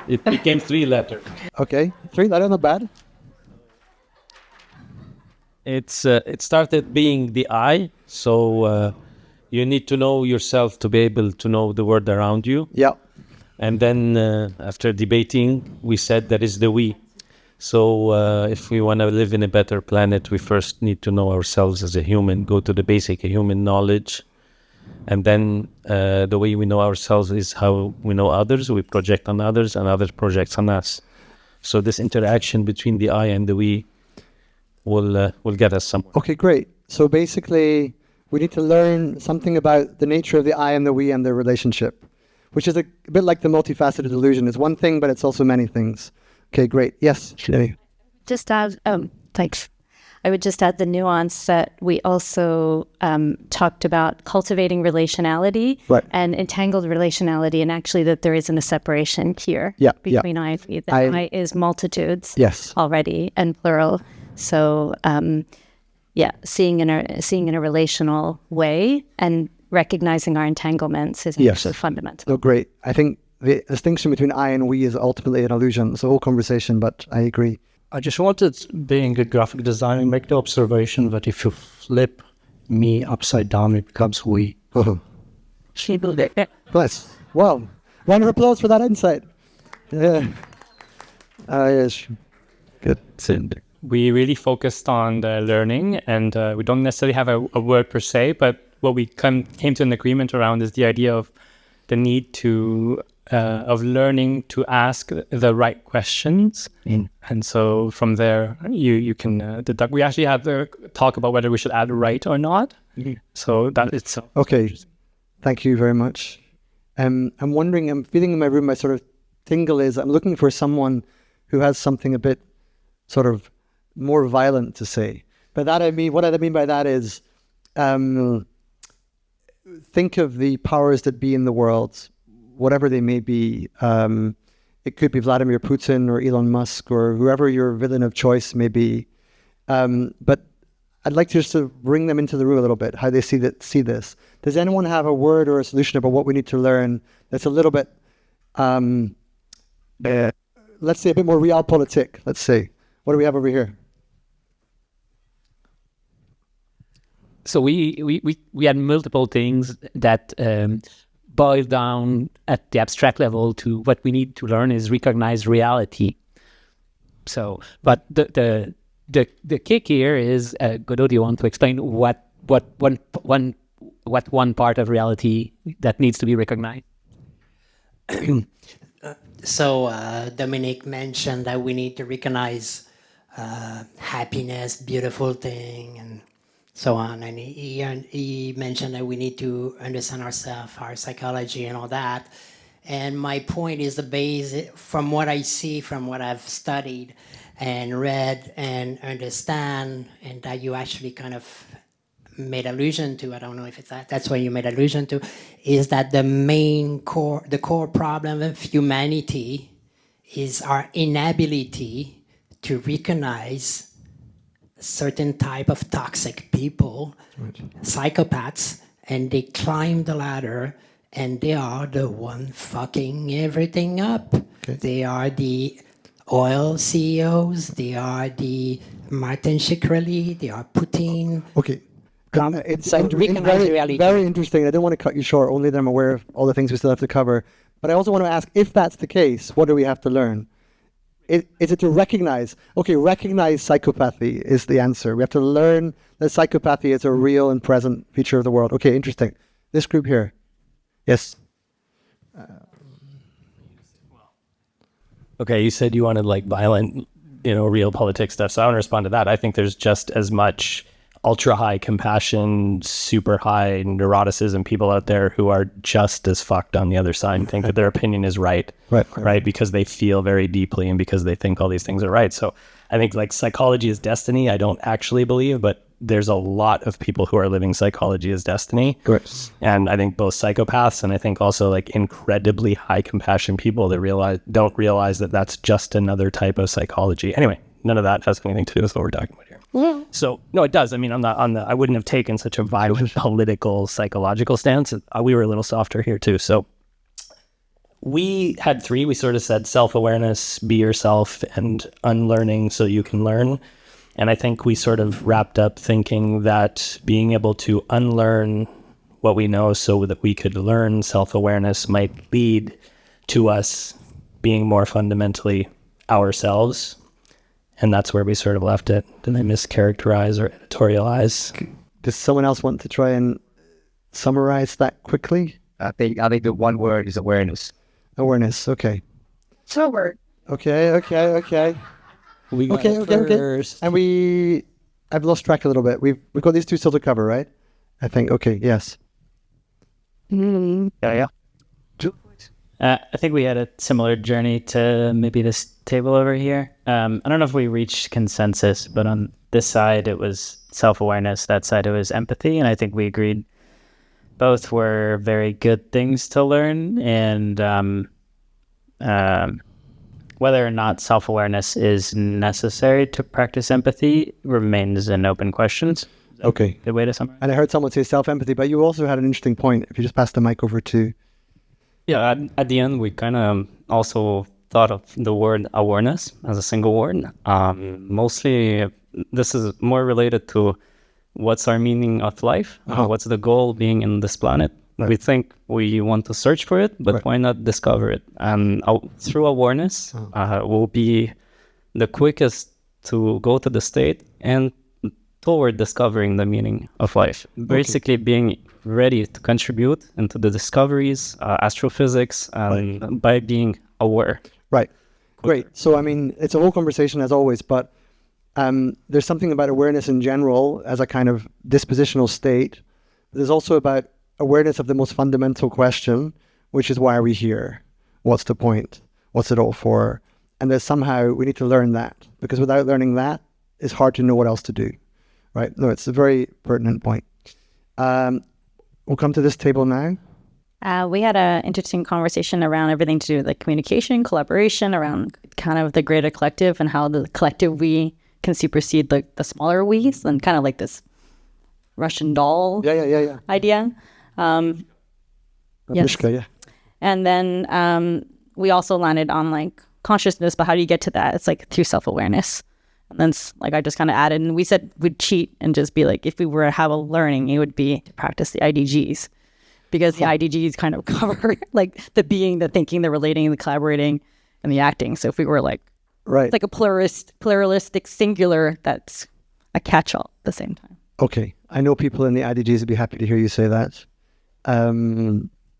it became 3 letters. Okay, 3 letters, not bad. It started being the I, so you need to know yourself to be able to know the world around you. Yeah. And then after debating, we said that is the we. So if we want to live in a better planet, we first need to know ourselves as a human, go to the basic human knowledge. And then the way we know ourselves is how we know others. We project on others and others project on us. So this interaction between the I and the we will get us somewhere. Okay, great. So basically, we need to learn something about the nature of the I and the we and their relationship, which is a bit like the multi-faceted delusion. It's one thing, but it's also many things. Okay, great. Yes, Sherry. Just add, thanks. I would just add the nuance that we also talked about cultivating relationality and entangled relationality, and actually that there isn't a separation here between I and we. That I is multitudes already and plural. So seeing in a relational way and recognizing our entanglements is actually fundamental. Oh, great. I think the distinction between I and we is ultimately an illusion. It's a whole conversation, but I agree. I just wanted, being a graphic designer, make the observation that if you flip me upside down, it becomes we. Bless. Well, round of applause for that insight. Yeah. Yes. Good. We really focused on the learning, and we don't necessarily have a word per se, but what we came to an agreement around is the idea of the need to of learning to ask the right questions. And so from there, you can deduct. We actually had to talk about whether we should add right or not. So that it's okay. Thank you very much. I'm wondering, I'm feeling in my room, my sort of tingle is I'm looking for someone who has something a bit sort of more violent to say. By that I mean, what I mean by that is think of the powers that be in the world, whatever they may be. It could be Vladimir Putin or Elon Musk or whoever your villain of choice may be. But I'd like to just to bring them into the room a little bit, how they see this. Does anyone have a word or a solution about what we need to learn that's a little bit, let's say a bit more realpolitik, let's say. What do we have over here? So we had multiple things that boil down at the abstract level to what we need to learn is recognize reality. So, but the kick here is, Godot, do you want to explain what one part of reality that needs to be recognized? So Dominic mentioned that we need to recognize happiness, beautiful thing, and so on. And he mentioned that we need to understand ourselves, our psychology and all that. And my point is the base, from what I see, from what I've studied and read and understand, and that you actually kind of made allusion to, I don't know if it's that's what you made allusion to, is that the core problem of humanity is our inability to recognize certain type of toxic people, psychopaths, and they climb the ladder and they are the one fucking everything up. They are the oil CEOs, they are the Martin Shkreli, they are Putin. Okay. It's very interesting. I don't want to cut you short, only that I'm aware of all the things we still have to cover. But I also want to ask, if that's the case, what do we have to learn? Is it to recognize psychopathy is the answer. We have to learn that psychopathy is a real and present feature of the world. Okay, interesting. This group here. Yes. Okay, you said you wanted like violent, real politics stuff. So I want to respond to that. I think there's just as much ultra high compassion, super high neuroticism people out there who are just as fucked on the other side and think that their opinion is right, because they feel very deeply and because they think all these things are right. So I think like psychology is destiny. I don't actually believe, but there's a lot of people who are living psychology as destiny. Correct. And I think both psychopaths and I think also like incredibly high compassion people that don't realize that that's just another type of psychology. Anyway, none of that has anything to do with what we're talking about here. Yeah. So no, it does. I mean, I wouldn't have taken such a violent political, psychological stance. We were a little softer here too. So we had three. We sort of said self-awareness, be yourself, and unlearning so you can learn. And I think we sort of wrapped up thinking that being able to unlearn what we know so that we could learn self-awareness might lead to us being more fundamentally ourselves. And that's where we sort of left it. Did I mischaracterize or editorialize? Does someone else want to try and summarize that quickly? I think the one word is awareness. Awareness, okay. So word. Okay. We got Okay. And I've lost track a little bit. We've got these two still to cover, right? I think, okay, yes. Yeah. I think we had a similar journey to maybe this table over here. I don't know if we reached consensus, but on this side it was self-awareness, that side it was empathy, and I think we agreed both were very good things to learn, and whether or not self-awareness is necessary to practice empathy remains an open question. Okay. Good way to summarize. And I heard someone say self-empathy, but you also had an interesting point. If you just pass the mic over to... Yeah, at the end, we kind of also thought of the word awareness as a single word. Mostly, this is more related to what's our meaning of life, what's the goal being in this planet. Right. We think we want to search for it, but why not discover it? And through awareness, will be the quickest to go to the state and toward discovering the meaning of life. Basically being ready to contribute into the discoveries, astrophysics, by being aware. Right. Great. So, I mean, it's a whole conversation as always, but there's something about awareness in general as a kind of dispositional state. There's also about awareness of the most fundamental question, which is, why are we here? What's the point? What's it all for? And there's somehow we need to learn that, because without learning that, it's hard to know what else to do. Right? No, it's a very pertinent point. We'll come to this table now. We had an interesting conversation around everything to do with like communication, collaboration, around kind of the greater collective and how the collective we can supersede the smaller we's, and kind of like this Russian doll idea. Mishka, yeah. And then we also landed on like consciousness, but how do you get to that? It's like through self-awareness. And then like I just kind of added, and we said we'd cheat and just be like, if we were to have a learning, it would be to practice the IDGs, because the IDGs kind of cover like the being, the thinking, the relating, the collaborating, and the acting. So if we were like, it's like a pluralistic singular that's a catch-all at the same time. Okay. I know people in the IDGs would be happy to hear you say that.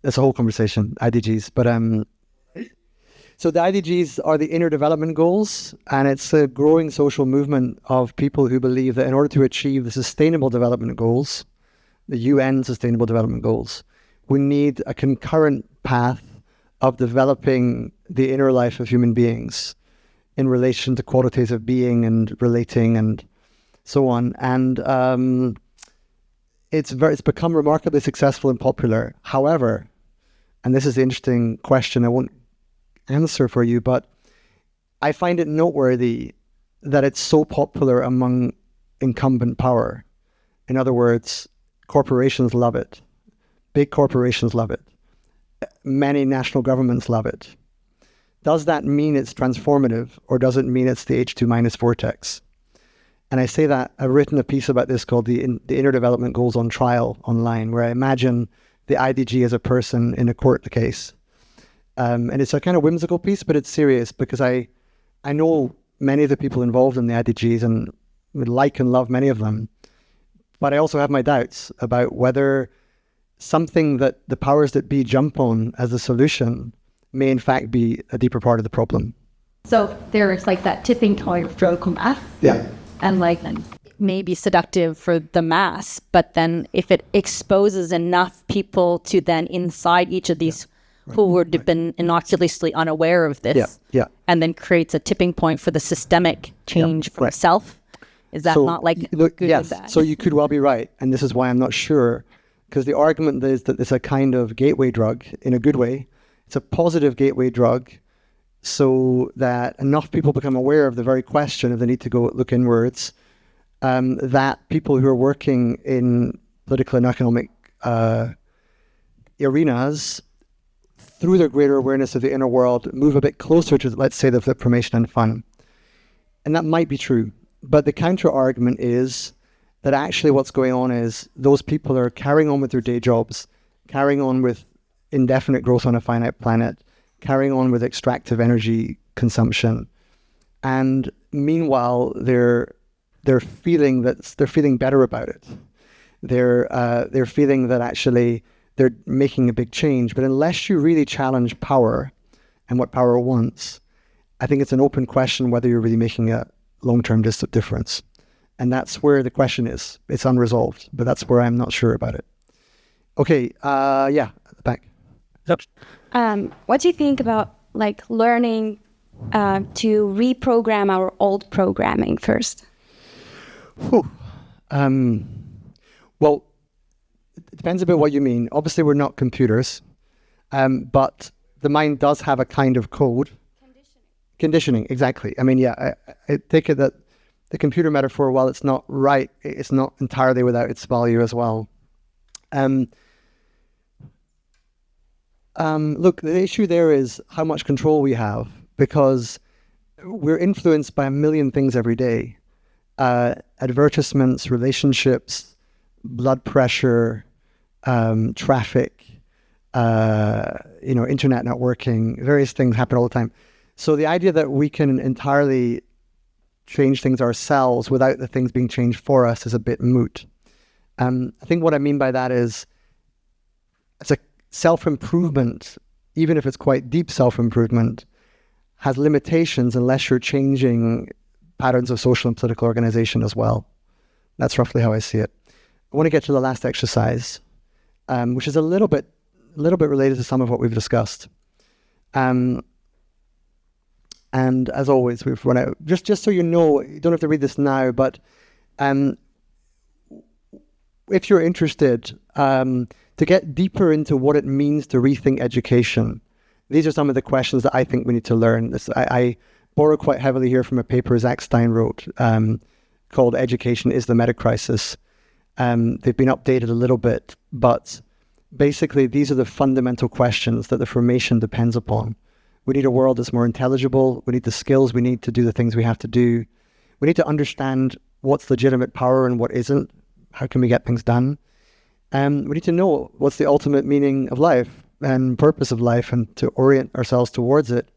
It's a whole conversation, IDGs. But so the IDGs are the inner development goals, and it's a growing social movement of people who believe that in order to achieve the sustainable development goals, the UN sustainable development goals, we need a concurrent path of developing the inner life of human beings in relation to qualities of being and relating and so on. And it's become remarkably successful and popular. However, and this is the interesting question I won't answer for you, but I find it noteworthy that it's so popular among incumbent power. In other words, corporations love it. Big corporations love it. Many national governments love it. Does that mean it's transformative, or does it mean it's the H2 minus vortex? And I say that I've written a piece about this called the Inner Development Goals on Trial online, where I imagine the IDG as a person in a court case. And it's a kind of whimsical piece, but it's serious, because I know many of the people involved in the IDGs and would like and love many of them. But I also have my doubts about whether something that the powers that be jump on as a solution may in fact be a deeper part of the problem. So there's like that tipping point for broken math. Yeah. And like maybe seductive for the mass, but then if it exposes enough people to then inside each of these who would have been innocuously unaware of this, and then creates a tipping point for the systemic change for self, Is that not like look, good yes, and bad? so you could well be right, and this is why I'm not sure, because the argument is that it's a kind of gateway drug in a good way. It's a positive gateway drug, so that enough people become aware of the very question of the need to go look inwards, that people who are working in political and economic arenas, through their greater awareness of the inner world, move a bit closer to, let's say, the formation and fun. And that might be true. But the counter argument is that actually what's going on is those people are carrying on with their day jobs, carrying on with indefinite growth on a finite planet, carrying on with extractive energy consumption. And meanwhile, they're feeling better about it. They're feeling that actually they're making a big change. But unless you really challenge power and what power wants, I think it's an open question whether you're really making a long-term difference. And that's where the question is. It's unresolved, but that's where I'm not sure about it. Okay, yeah, at the back. What do you think about like learning to reprogram our old programming first? Well, it depends a bit what you mean. Obviously, we're not computers, but the mind does have a kind of code. Conditioning, exactly. I mean, yeah, I take it that the computer metaphor, while it's not right, it's not entirely without its value as well. Look, the issue there is how much control we have, because we're influenced by a million things every day. Advertisements, relationships, blood pressure, traffic, internet networking, various things happen all the time. So the idea that we can entirely change things ourselves without the things being changed for us is a bit moot. I think what I mean by that is it's a self-improvement, even if it's quite deep self-improvement, has limitations unless you're changing patterns of social and political organization as well. That's roughly how I see it. I want to get to the last exercise, which is a little bit related to some of what we've discussed. And as always, we've run out. Just so you know, you don't have to read this now, but if you're interested, to get deeper into what it means to rethink education, these are some of the questions that I think we need to learn. I borrow quite heavily here from a paper Zach Stein wrote called Education is the Metacrisis. They've been updated a little bit, but basically these are the fundamental questions that the formation depends upon. We need a world that's more intelligible. We need the skills we need to do the things we have to do. We need to understand what's legitimate power and what isn't. How can we get things done? We need to know what's the ultimate meaning of life and purpose of life, and to orient ourselves towards it.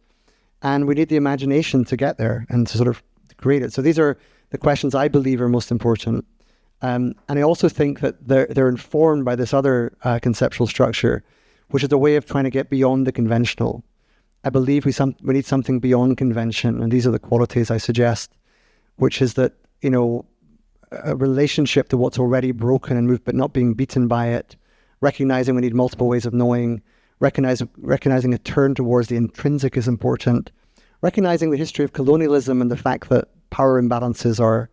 And we need the imagination to get there and to sort of create it. So these are the questions I believe are most important. And I also think that they're informed by this other conceptual structure, which is a way of trying to get beyond the conventional. I believe we need something beyond convention, and these are the qualities I suggest, which is that, a relationship to what's already broken and moved, but not being beaten by it, recognizing we need multiple ways of knowing, recognizing a turn towards the intrinsic is important, recognizing the history of colonialism and the fact that power imbalances are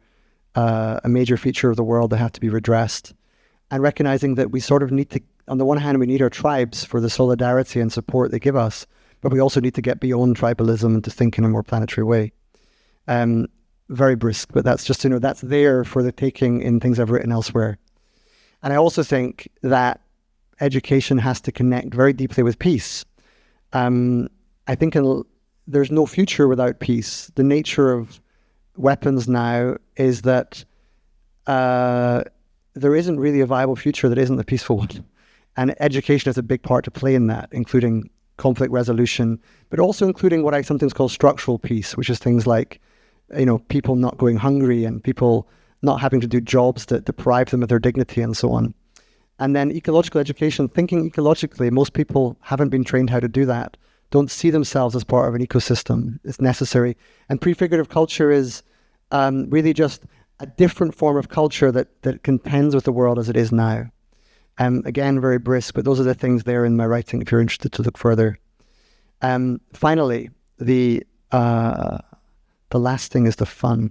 a major feature of the world that have to be redressed, and recognizing that we sort of need to, on the one hand, we need our tribes for the solidarity and support they give us, but we also need to get beyond tribalism and to think in a more planetary way. Very brisk, but that's just, that's there for the taking in things I've written elsewhere. And I also think that education has to connect very deeply with peace. I think there's no future without peace. The nature of weapons now is that there isn't really a viable future that isn't a peaceful one. And education has a big part to play in that, including conflict resolution, but also including what I sometimes call structural peace, which is things like, people not going hungry and people not having to do jobs that deprive them of their dignity and so on. And then ecological education, thinking ecologically, most people haven't been trained how to do that, don't see themselves as part of an ecosystem. It's necessary. And prefigurative culture is really just a different form of culture that contends with the world as it is now. Again, very brisk, but those are the things there in my writing if you're interested to look further. Finally, the last thing is the fun.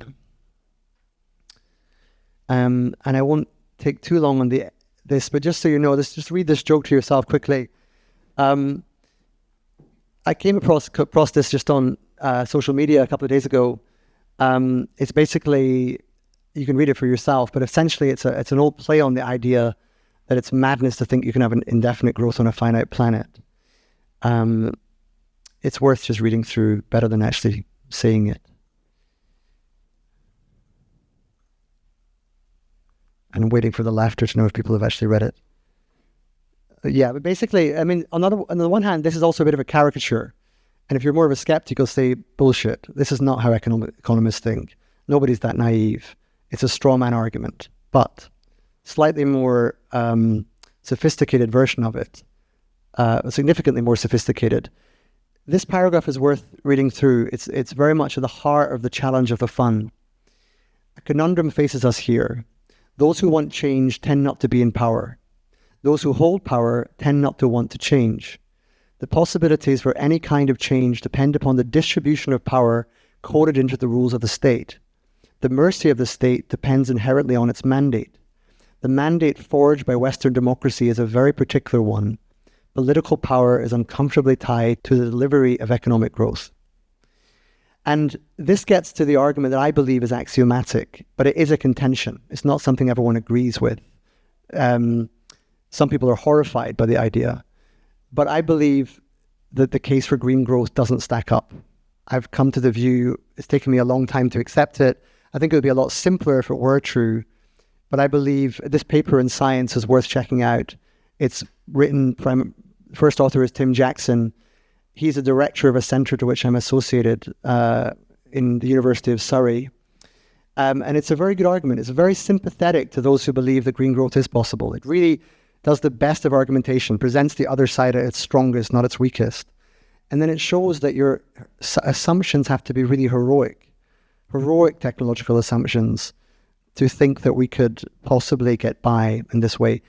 And I won't take too long on this, but just so you know, just read this joke to yourself quickly. I came across this just on social media a couple of days ago. It's basically, you can read it for yourself, but essentially it's an old play on the idea that it's madness to think you can have an indefinite growth on a finite planet. It's worth just reading through, better than actually saying it. And I'm waiting for the laughter to know if people have actually read it. Yeah, but basically, I mean, on the one hand, this is also a bit of a caricature. And if you're more of a skeptic, you'll say, bullshit. This is not how economists think. Nobody's that naive. It's a straw man argument. But slightly more sophisticated version of it, significantly more sophisticated. This paragraph is worth reading through. It's very much at the heart of the challenge of the fun. A conundrum faces us here. Those who want change tend not to be in power. Those who hold power tend not to want to change. The possibilities for any kind of change depend upon the distribution of power coded into the rules of the state. The mercy of the state depends inherently on its mandate. The mandate forged by Western democracy is a very particular one. Political power is uncomfortably tied to the delivery of economic growth. And this gets to the argument that I believe is axiomatic, but it is a contention. It's not something everyone agrees with. Some people are horrified by the idea, but I believe that the case for green growth doesn't stack up. I've come to the view, it's taken me a long time to accept it. I think it would be a lot simpler if it were true, but I believe this paper in Science is worth checking out. It's written, first author is Tim Jackson. He's a director of a centre to which I'm associated in the University of Surrey. And it's a very good argument. It's very sympathetic to those who believe that green growth is possible. It really does the best of argumentation, presents the other side at its strongest, not its weakest. And then it shows that your assumptions have to be really heroic technological assumptions to think that we could possibly get by in this way.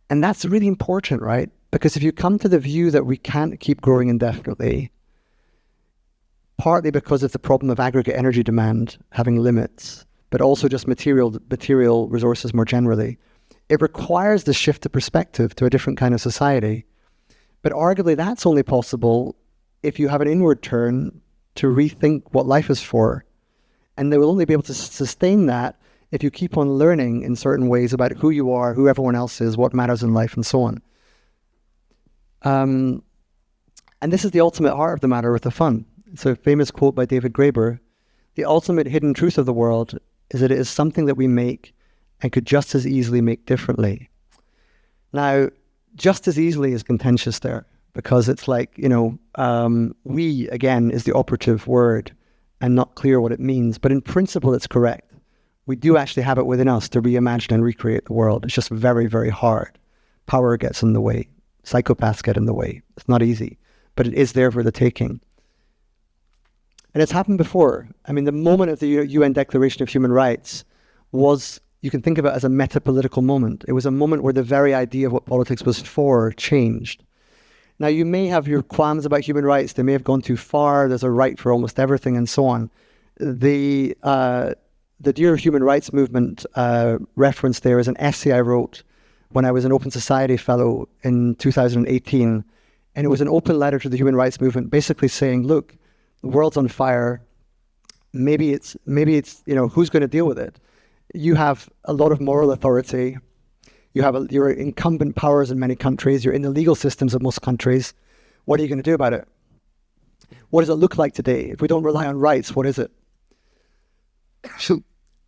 And that's really important, right? Because if you come to the view that we can't keep growing indefinitely, partly because of the problem of aggregate energy demand having limits, but also just material resources more generally, it requires the shift of perspective to a different kind of society. But arguably that's only possible if you have an inward turn to rethink what life is for. And they will only be able to sustain that if you keep on learning in certain ways about who you are, who everyone else is, what matters in life, and so on. And this is the ultimate heart of the matter with the fun. It's a famous quote by David Graeber. The ultimate hidden truth of the world is that it is something that we make and could just as easily make differently. Now, just as easily is contentious there, because it's like, we, again, is the operative word and not clear what it means. But in principle, it's correct. We do actually have it within us to reimagine and recreate the world. It's just very, very hard. Power gets in the way. Psychopaths get in the way. It's not easy, but it is there for the taking. And it's happened before. I mean, the moment of the UN Declaration of Human Rights was, you can think of it as a meta-political moment. It was a moment where the very idea of what politics was for changed. Now, you may have your qualms about human rights. They may have gone too far. There's a right for almost everything and so on. The Dear Human Rights Movement reference there is an essay I wrote when I was an Open Society Fellow in 2018. And it was an open letter to the human rights movement, basically saying, look, the world's on fire. Maybe it's who's going to deal with it? You have a lot of moral authority. You have your incumbent powers in many countries. You're in the legal systems of most countries. What are you going to do about it? What does it look like today? If we don't rely on rights, what is it?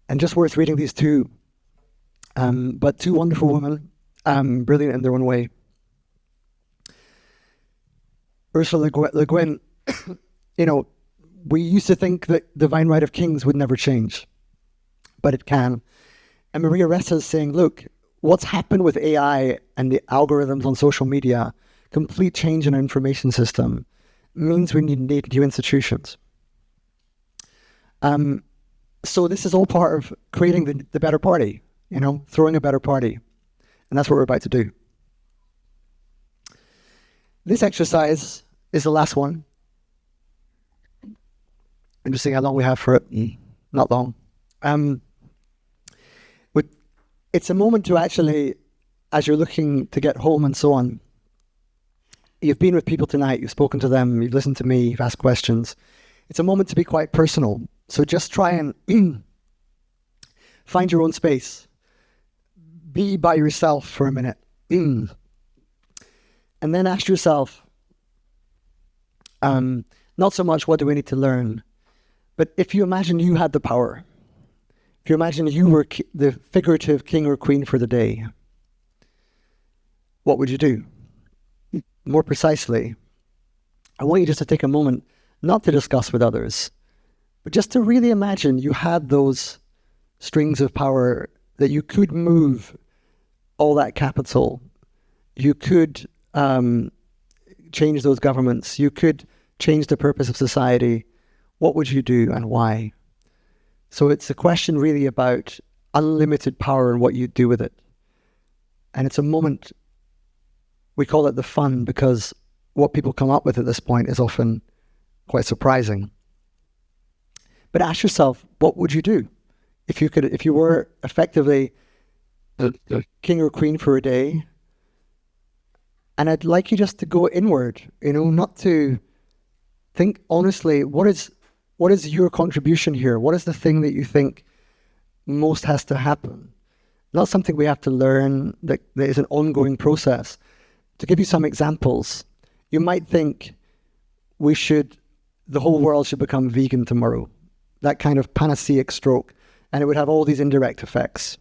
And just worth reading these two, but two wonderful women, brilliant in their own way. Ursula Le Guin, we used to think that divine right of kings would never change, but it can. And Maria Ressa is saying, look, what's happened with AI and the algorithms on social media, complete change in our information system, means we need new institutions. So this is all part of creating the better party, throwing a better party. And that's what we're about to do. This exercise is the last one. I'm just seeing how long we have for it. Not long. it's a moment to actually, as you're looking to get home and so on, you've been with people tonight, you've spoken to them, you've listened to me, you've asked questions. It's a moment to be quite personal. So just try and find your own space. Be by yourself for a minute. And then ask yourself, not so much what do we need to learn, but if you imagine you had the power, if you imagine you were the figurative king or queen for the day, what would you do? More precisely, I want you just to take a moment, not to discuss with others, but just to really imagine you had those strings of power, that you could move all that capital, you could change those governments, you could change the purpose of society. What would you do and why? So it's a question really about unlimited power and what you do with it. And it's a moment, we call it the fun, because what people come up with at this point is often quite surprising. But ask yourself, what would you do if you were effectively the king or queen for a day? And I'd like you just to go inward, not to think honestly, what is your contribution here? What is the thing that you think most has to happen? Not something we have to learn, that is an ongoing process. To give you some examples, you might think the whole world should become vegan tomorrow. That kind of panaceic stroke, and it would have all these indirect effects.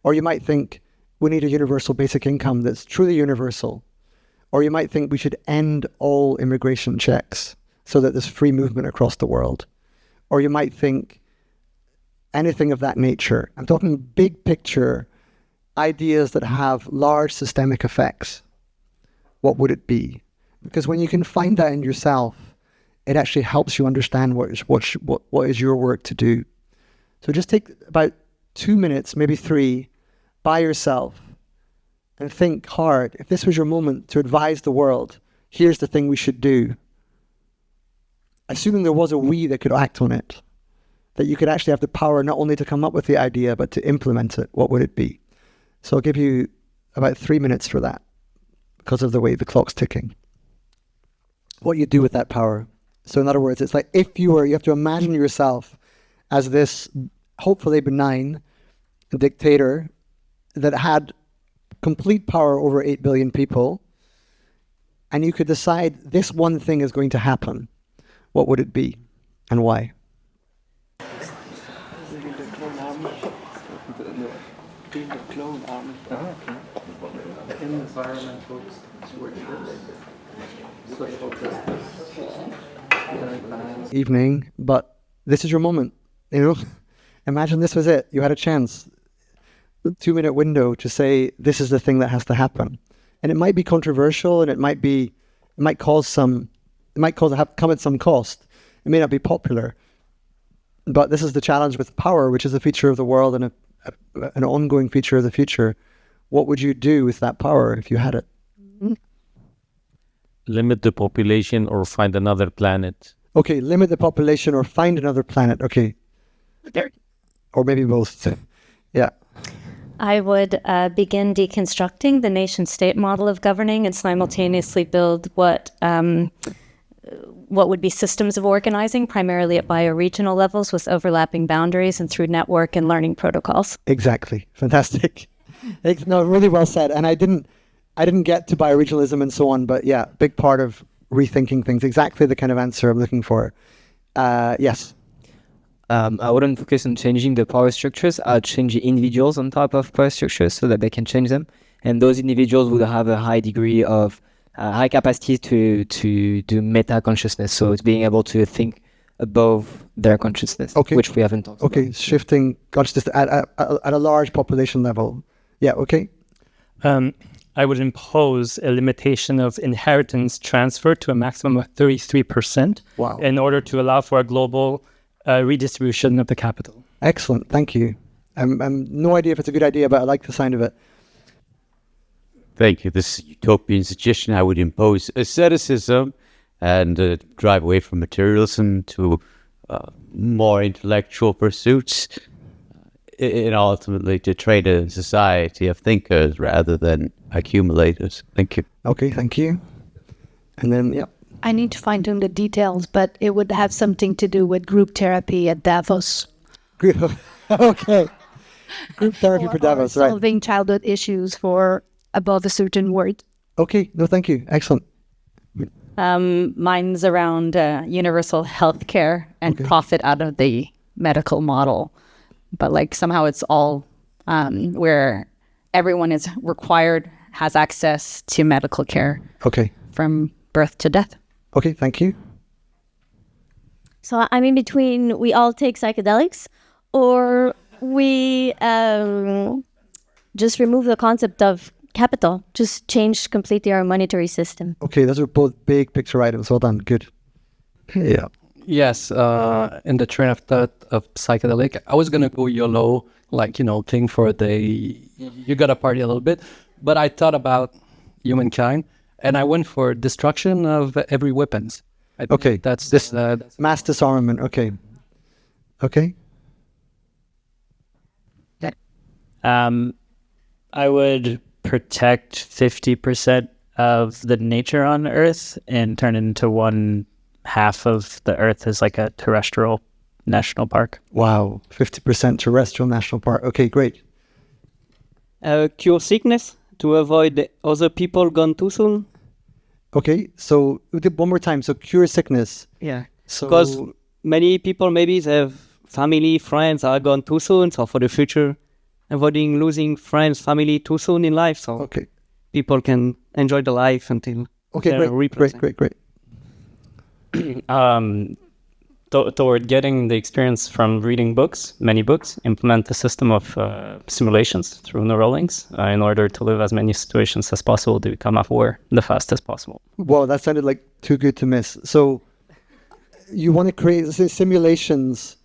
Or you might think we need a universal basic income that's truly universal. Or you might think we should end all immigration checks so that there's free movement across the world. Or you might think anything of that nature. I'm talking big picture ideas that have large systemic effects. What would it be? Because when you can find that in yourself, it actually helps you understand what is your work to do. So just take about 2 minutes, maybe 3, by yourself and think hard. If this was your moment to advise the world, here's the thing we should do. Assuming there was a we that could act on it, that you could actually have the power not only to come up with the idea, but to implement it, what would it be? So I'll give you about 3 minutes for that, because of the way the clock's ticking. What you do with that power. So in other words, it's like you have to imagine yourself as this hopefully benign dictator that had complete power over 8 billion people, and you could decide this one thing is going to happen. What would it be and why? Environmental evening, but this is your moment. Imagine this was it. You had a chance, 2-minute window to say this is the thing that has to happen, and it might be controversial, and it might come at some cost. It may not be popular, but this is the challenge with power, which is a feature of the world and an ongoing feature of the future. What would you do with that power if you had it? Limit the population or find another planet. Okay, limit the population or find another planet. Okay. Or maybe both. Yeah. I would begin deconstructing the nation-state model of governing and simultaneously build what would be systems of organizing, primarily at bioregional levels with overlapping boundaries and through network and learning protocols. Exactly. Fantastic. No, really well said. And I didn't get to bioregionalism and so on, but yeah, big part of rethinking things. Exactly the kind of answer I'm looking for. Yes. I wouldn't focus on changing the power structures. I'd change the individuals on top of power structures so that they can change them. And those individuals would have a high degree of high capacity to do meta consciousness. So it's being able to think above their consciousness, which we haven't talked about. Shifting consciousness at a large population level. Yeah, okay. I would impose a limitation of inheritance transfer to a maximum of 33%. Wow. In order to allow for a global redistribution of the capital. Excellent, thank you. No idea if it's a good idea, but I like the sound of it. Thank you. This utopian suggestion, I would impose asceticism and drive away from materialism to more intellectual pursuits. ultimately to train a society of thinkers rather than accumulators. Thank you. Okay, thank you. And then, yeah. I need to fine tune the details, but it would have something to do with group therapy at Davos. Okay. Group therapy for Davos, right. Solving childhood issues for above a certain word. Okay, no, thank you. Excellent. Mine's around universal healthcare and profit out of the medical model. But like somehow it's all where everyone is required, has access to medical care. Okay. From birth to death. Okay, thank you. So I'm in between, we all take psychedelics, or we just remove the concept of capital, just change completely our monetary system. Okay, those are both big picture items. Well done. Good. Yeah. Yes, in the train of thought of psychedelic, I was going to go YOLO, like, thing for you got to party a little bit. But I thought about humankind, and I went for destruction of every weapons. Okay, that's mass disarmament. Okay. Okay. I would protect 50% of the nature on Earth and turn it into one half of the Earth as like a terrestrial national park. Wow, 50% terrestrial national park. Okay, great. Cure sickness to avoid other people gone too soon. Okay, so one more time. So cure sickness. Yeah. So because many people maybe they have family, friends are gone too soon. So for the future, avoiding losing friends, family too soon in life. So people can enjoy the life until great. Toward getting the experience from reading books, many books, implement a system of simulations through neural links in order to live as many situations as possible to become aware the fastest possible. Wow, that sounded like too good to miss. So you want to create simulations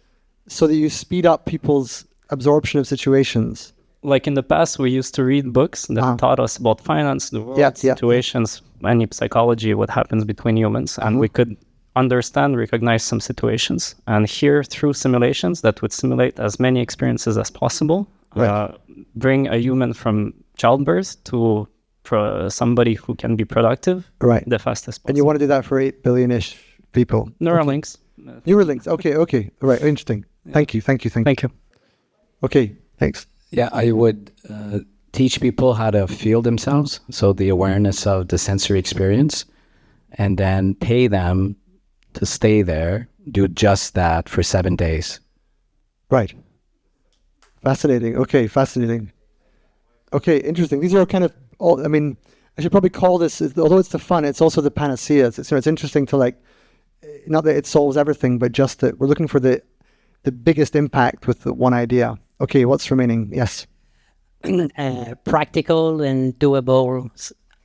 so that you speed up people's absorption of situations. Like in the past, we used to read books that taught us about finance, the world, situations, any psychology, what happens between humans, and we could understand, recognize some situations. And here, through simulations that would simulate as many experiences as possible, bring a human from childbirth to somebody who can be productive the fastest possible. And you want to do that for 8 billion-ish people? Neuralinks. Neuralinks. Okay. Right, interesting. Thank you. Okay, thanks. Yeah, I would teach people how to feel themselves, so the awareness of the sensory experience, and then pay them to stay there, do just that for 7 days. Right. Fascinating. Okay, fascinating. Okay, interesting. These are kind of all, I mean, I should probably call this, although it's the fun, it's also the panacea. It's interesting to not that it solves everything, but just that we're looking for the biggest impact with the one idea. Okay, what's remaining? Yes. Practical and doable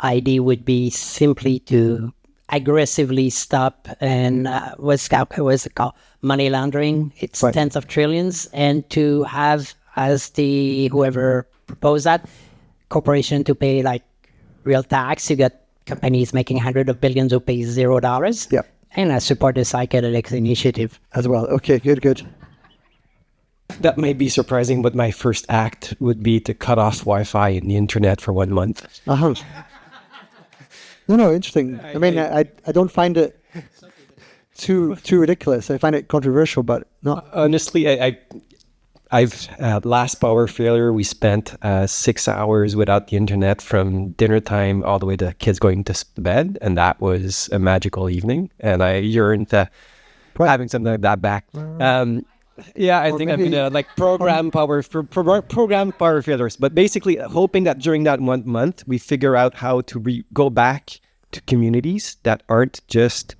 idea would be simply to aggressively stop and what's it called, money laundering. It's tens of trillions, and to have as whoever proposed that corporation to pay like real tax. You got companies making hundreds of billions who pay $0. Yep. And I support the psychedelics initiative as well. Okay, good. That may be surprising, but my first act would be to cut off Wi-Fi and the internet for 1 month. No, interesting. I mean, I don't find it too ridiculous. I find it controversial, but not. Honestly, I've last power failure. We spent 6 hours without the internet from dinner time all the way to kids going to bed, and that was a magical evening. And I yearned to having something like that back. Yeah, I think I'm gonna program power failures, but basically hoping that during that 1 month we figure out how to go back to communities that aren't just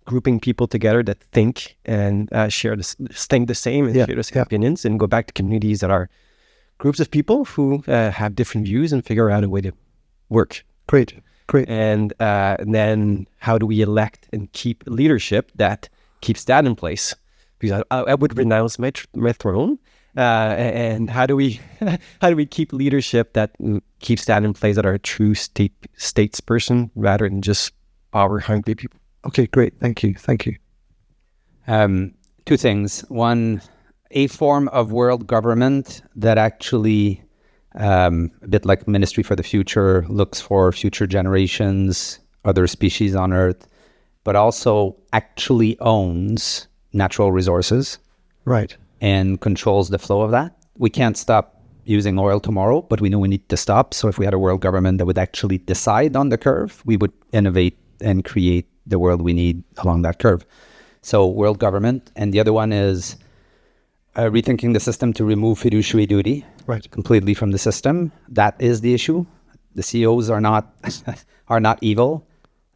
grouping people together that think and think the same and share the same opinions, and go back to communities that are groups of people who have different views and figure out a way to work. Great. And then how do we elect and keep leadership that keeps that in place? Because I would renounce my throne, and how do we keep leadership that keeps that in place, that are a true statesperson rather than just power hungry people? Okay, great. Thank you. 2 things. One, a form of world government that actually, a bit like Ministry for the Future, looks for future generations, other species on Earth, but also actually owns natural resources. Right. And controls the flow of that. We can't stop using oil tomorrow, but we know we need to stop. So if we had a world government that would actually decide on the curve, we would innovate and create the world we need along that curve. So world government. And the other one is rethinking the system to remove fiduciary duty completely from the system. That is the issue. The CEOs are not evil.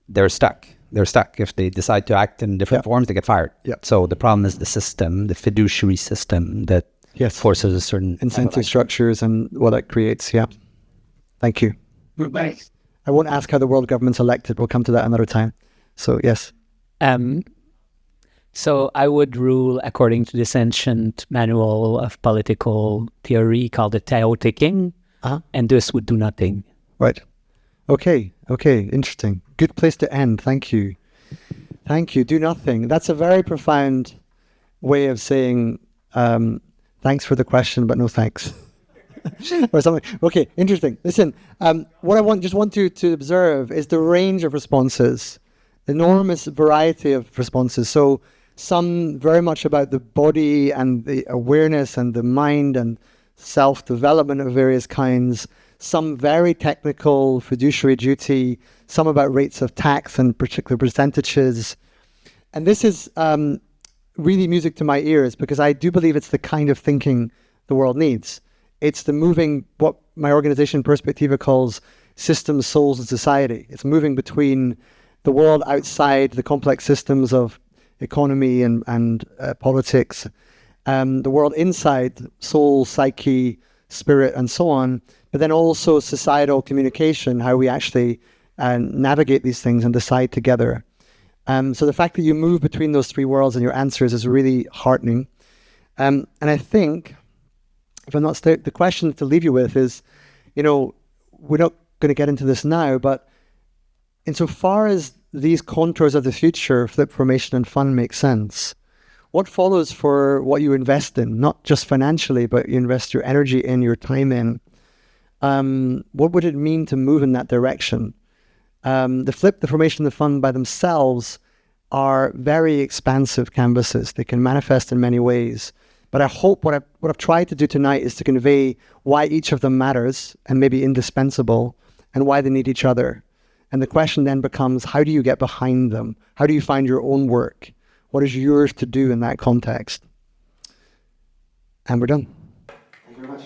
They're stuck. They're stuck. If they decide to act in different forms, they get fired. So the problem is the system, the fiduciary system that forces a certain incentive structures and what that creates. Yeah. Thank you. Right. I won't ask how the world government's elected. We'll come to that another time. So yes. So I would rule according to this ancient manual of political theory called the Tao Te King, and this would do nothing. Right. Okay. Interesting. Good place to end. Thank you. Do nothing. That's a very profound way of saying thanks for the question, but no thanks. Or something. Okay, interesting. Listen, what I want you to observe is the range of responses, enormous variety of responses. So some very much about the body and the awareness and the mind and self-development of various kinds, some very technical fiduciary duty, some about rates of tax and particular percentages. And this is really music to my ears, because I do believe it's the kind of thinking the world needs. It's the moving, what my organization Perspectiva calls systems, souls, and society. It's moving between the world outside the complex systems of economy and politics, the world inside soul, psyche, spirit, and so on, but then also societal communication, how we actually navigate these things and decide together. So the fact that you move between those three worlds and your answers is really heartening. And I think, if I'm not the question to leave you with is, we're not going to get into this now, but insofar as these contours of the future, flip, formation, and fun make sense, what follows for what you invest in, not just financially, but you invest your energy in, your time in? What would it mean to move in that direction? The flip, the formation, the fun by themselves are very expansive canvases. They can manifest in many ways. But I hope what I've tried to do tonight is to convey why each of them matters and maybe indispensable, and why they need each other. And the question then becomes, how do you get behind them? How do you find your own work? What is yours to do in that context? And we're done. Thank you very much.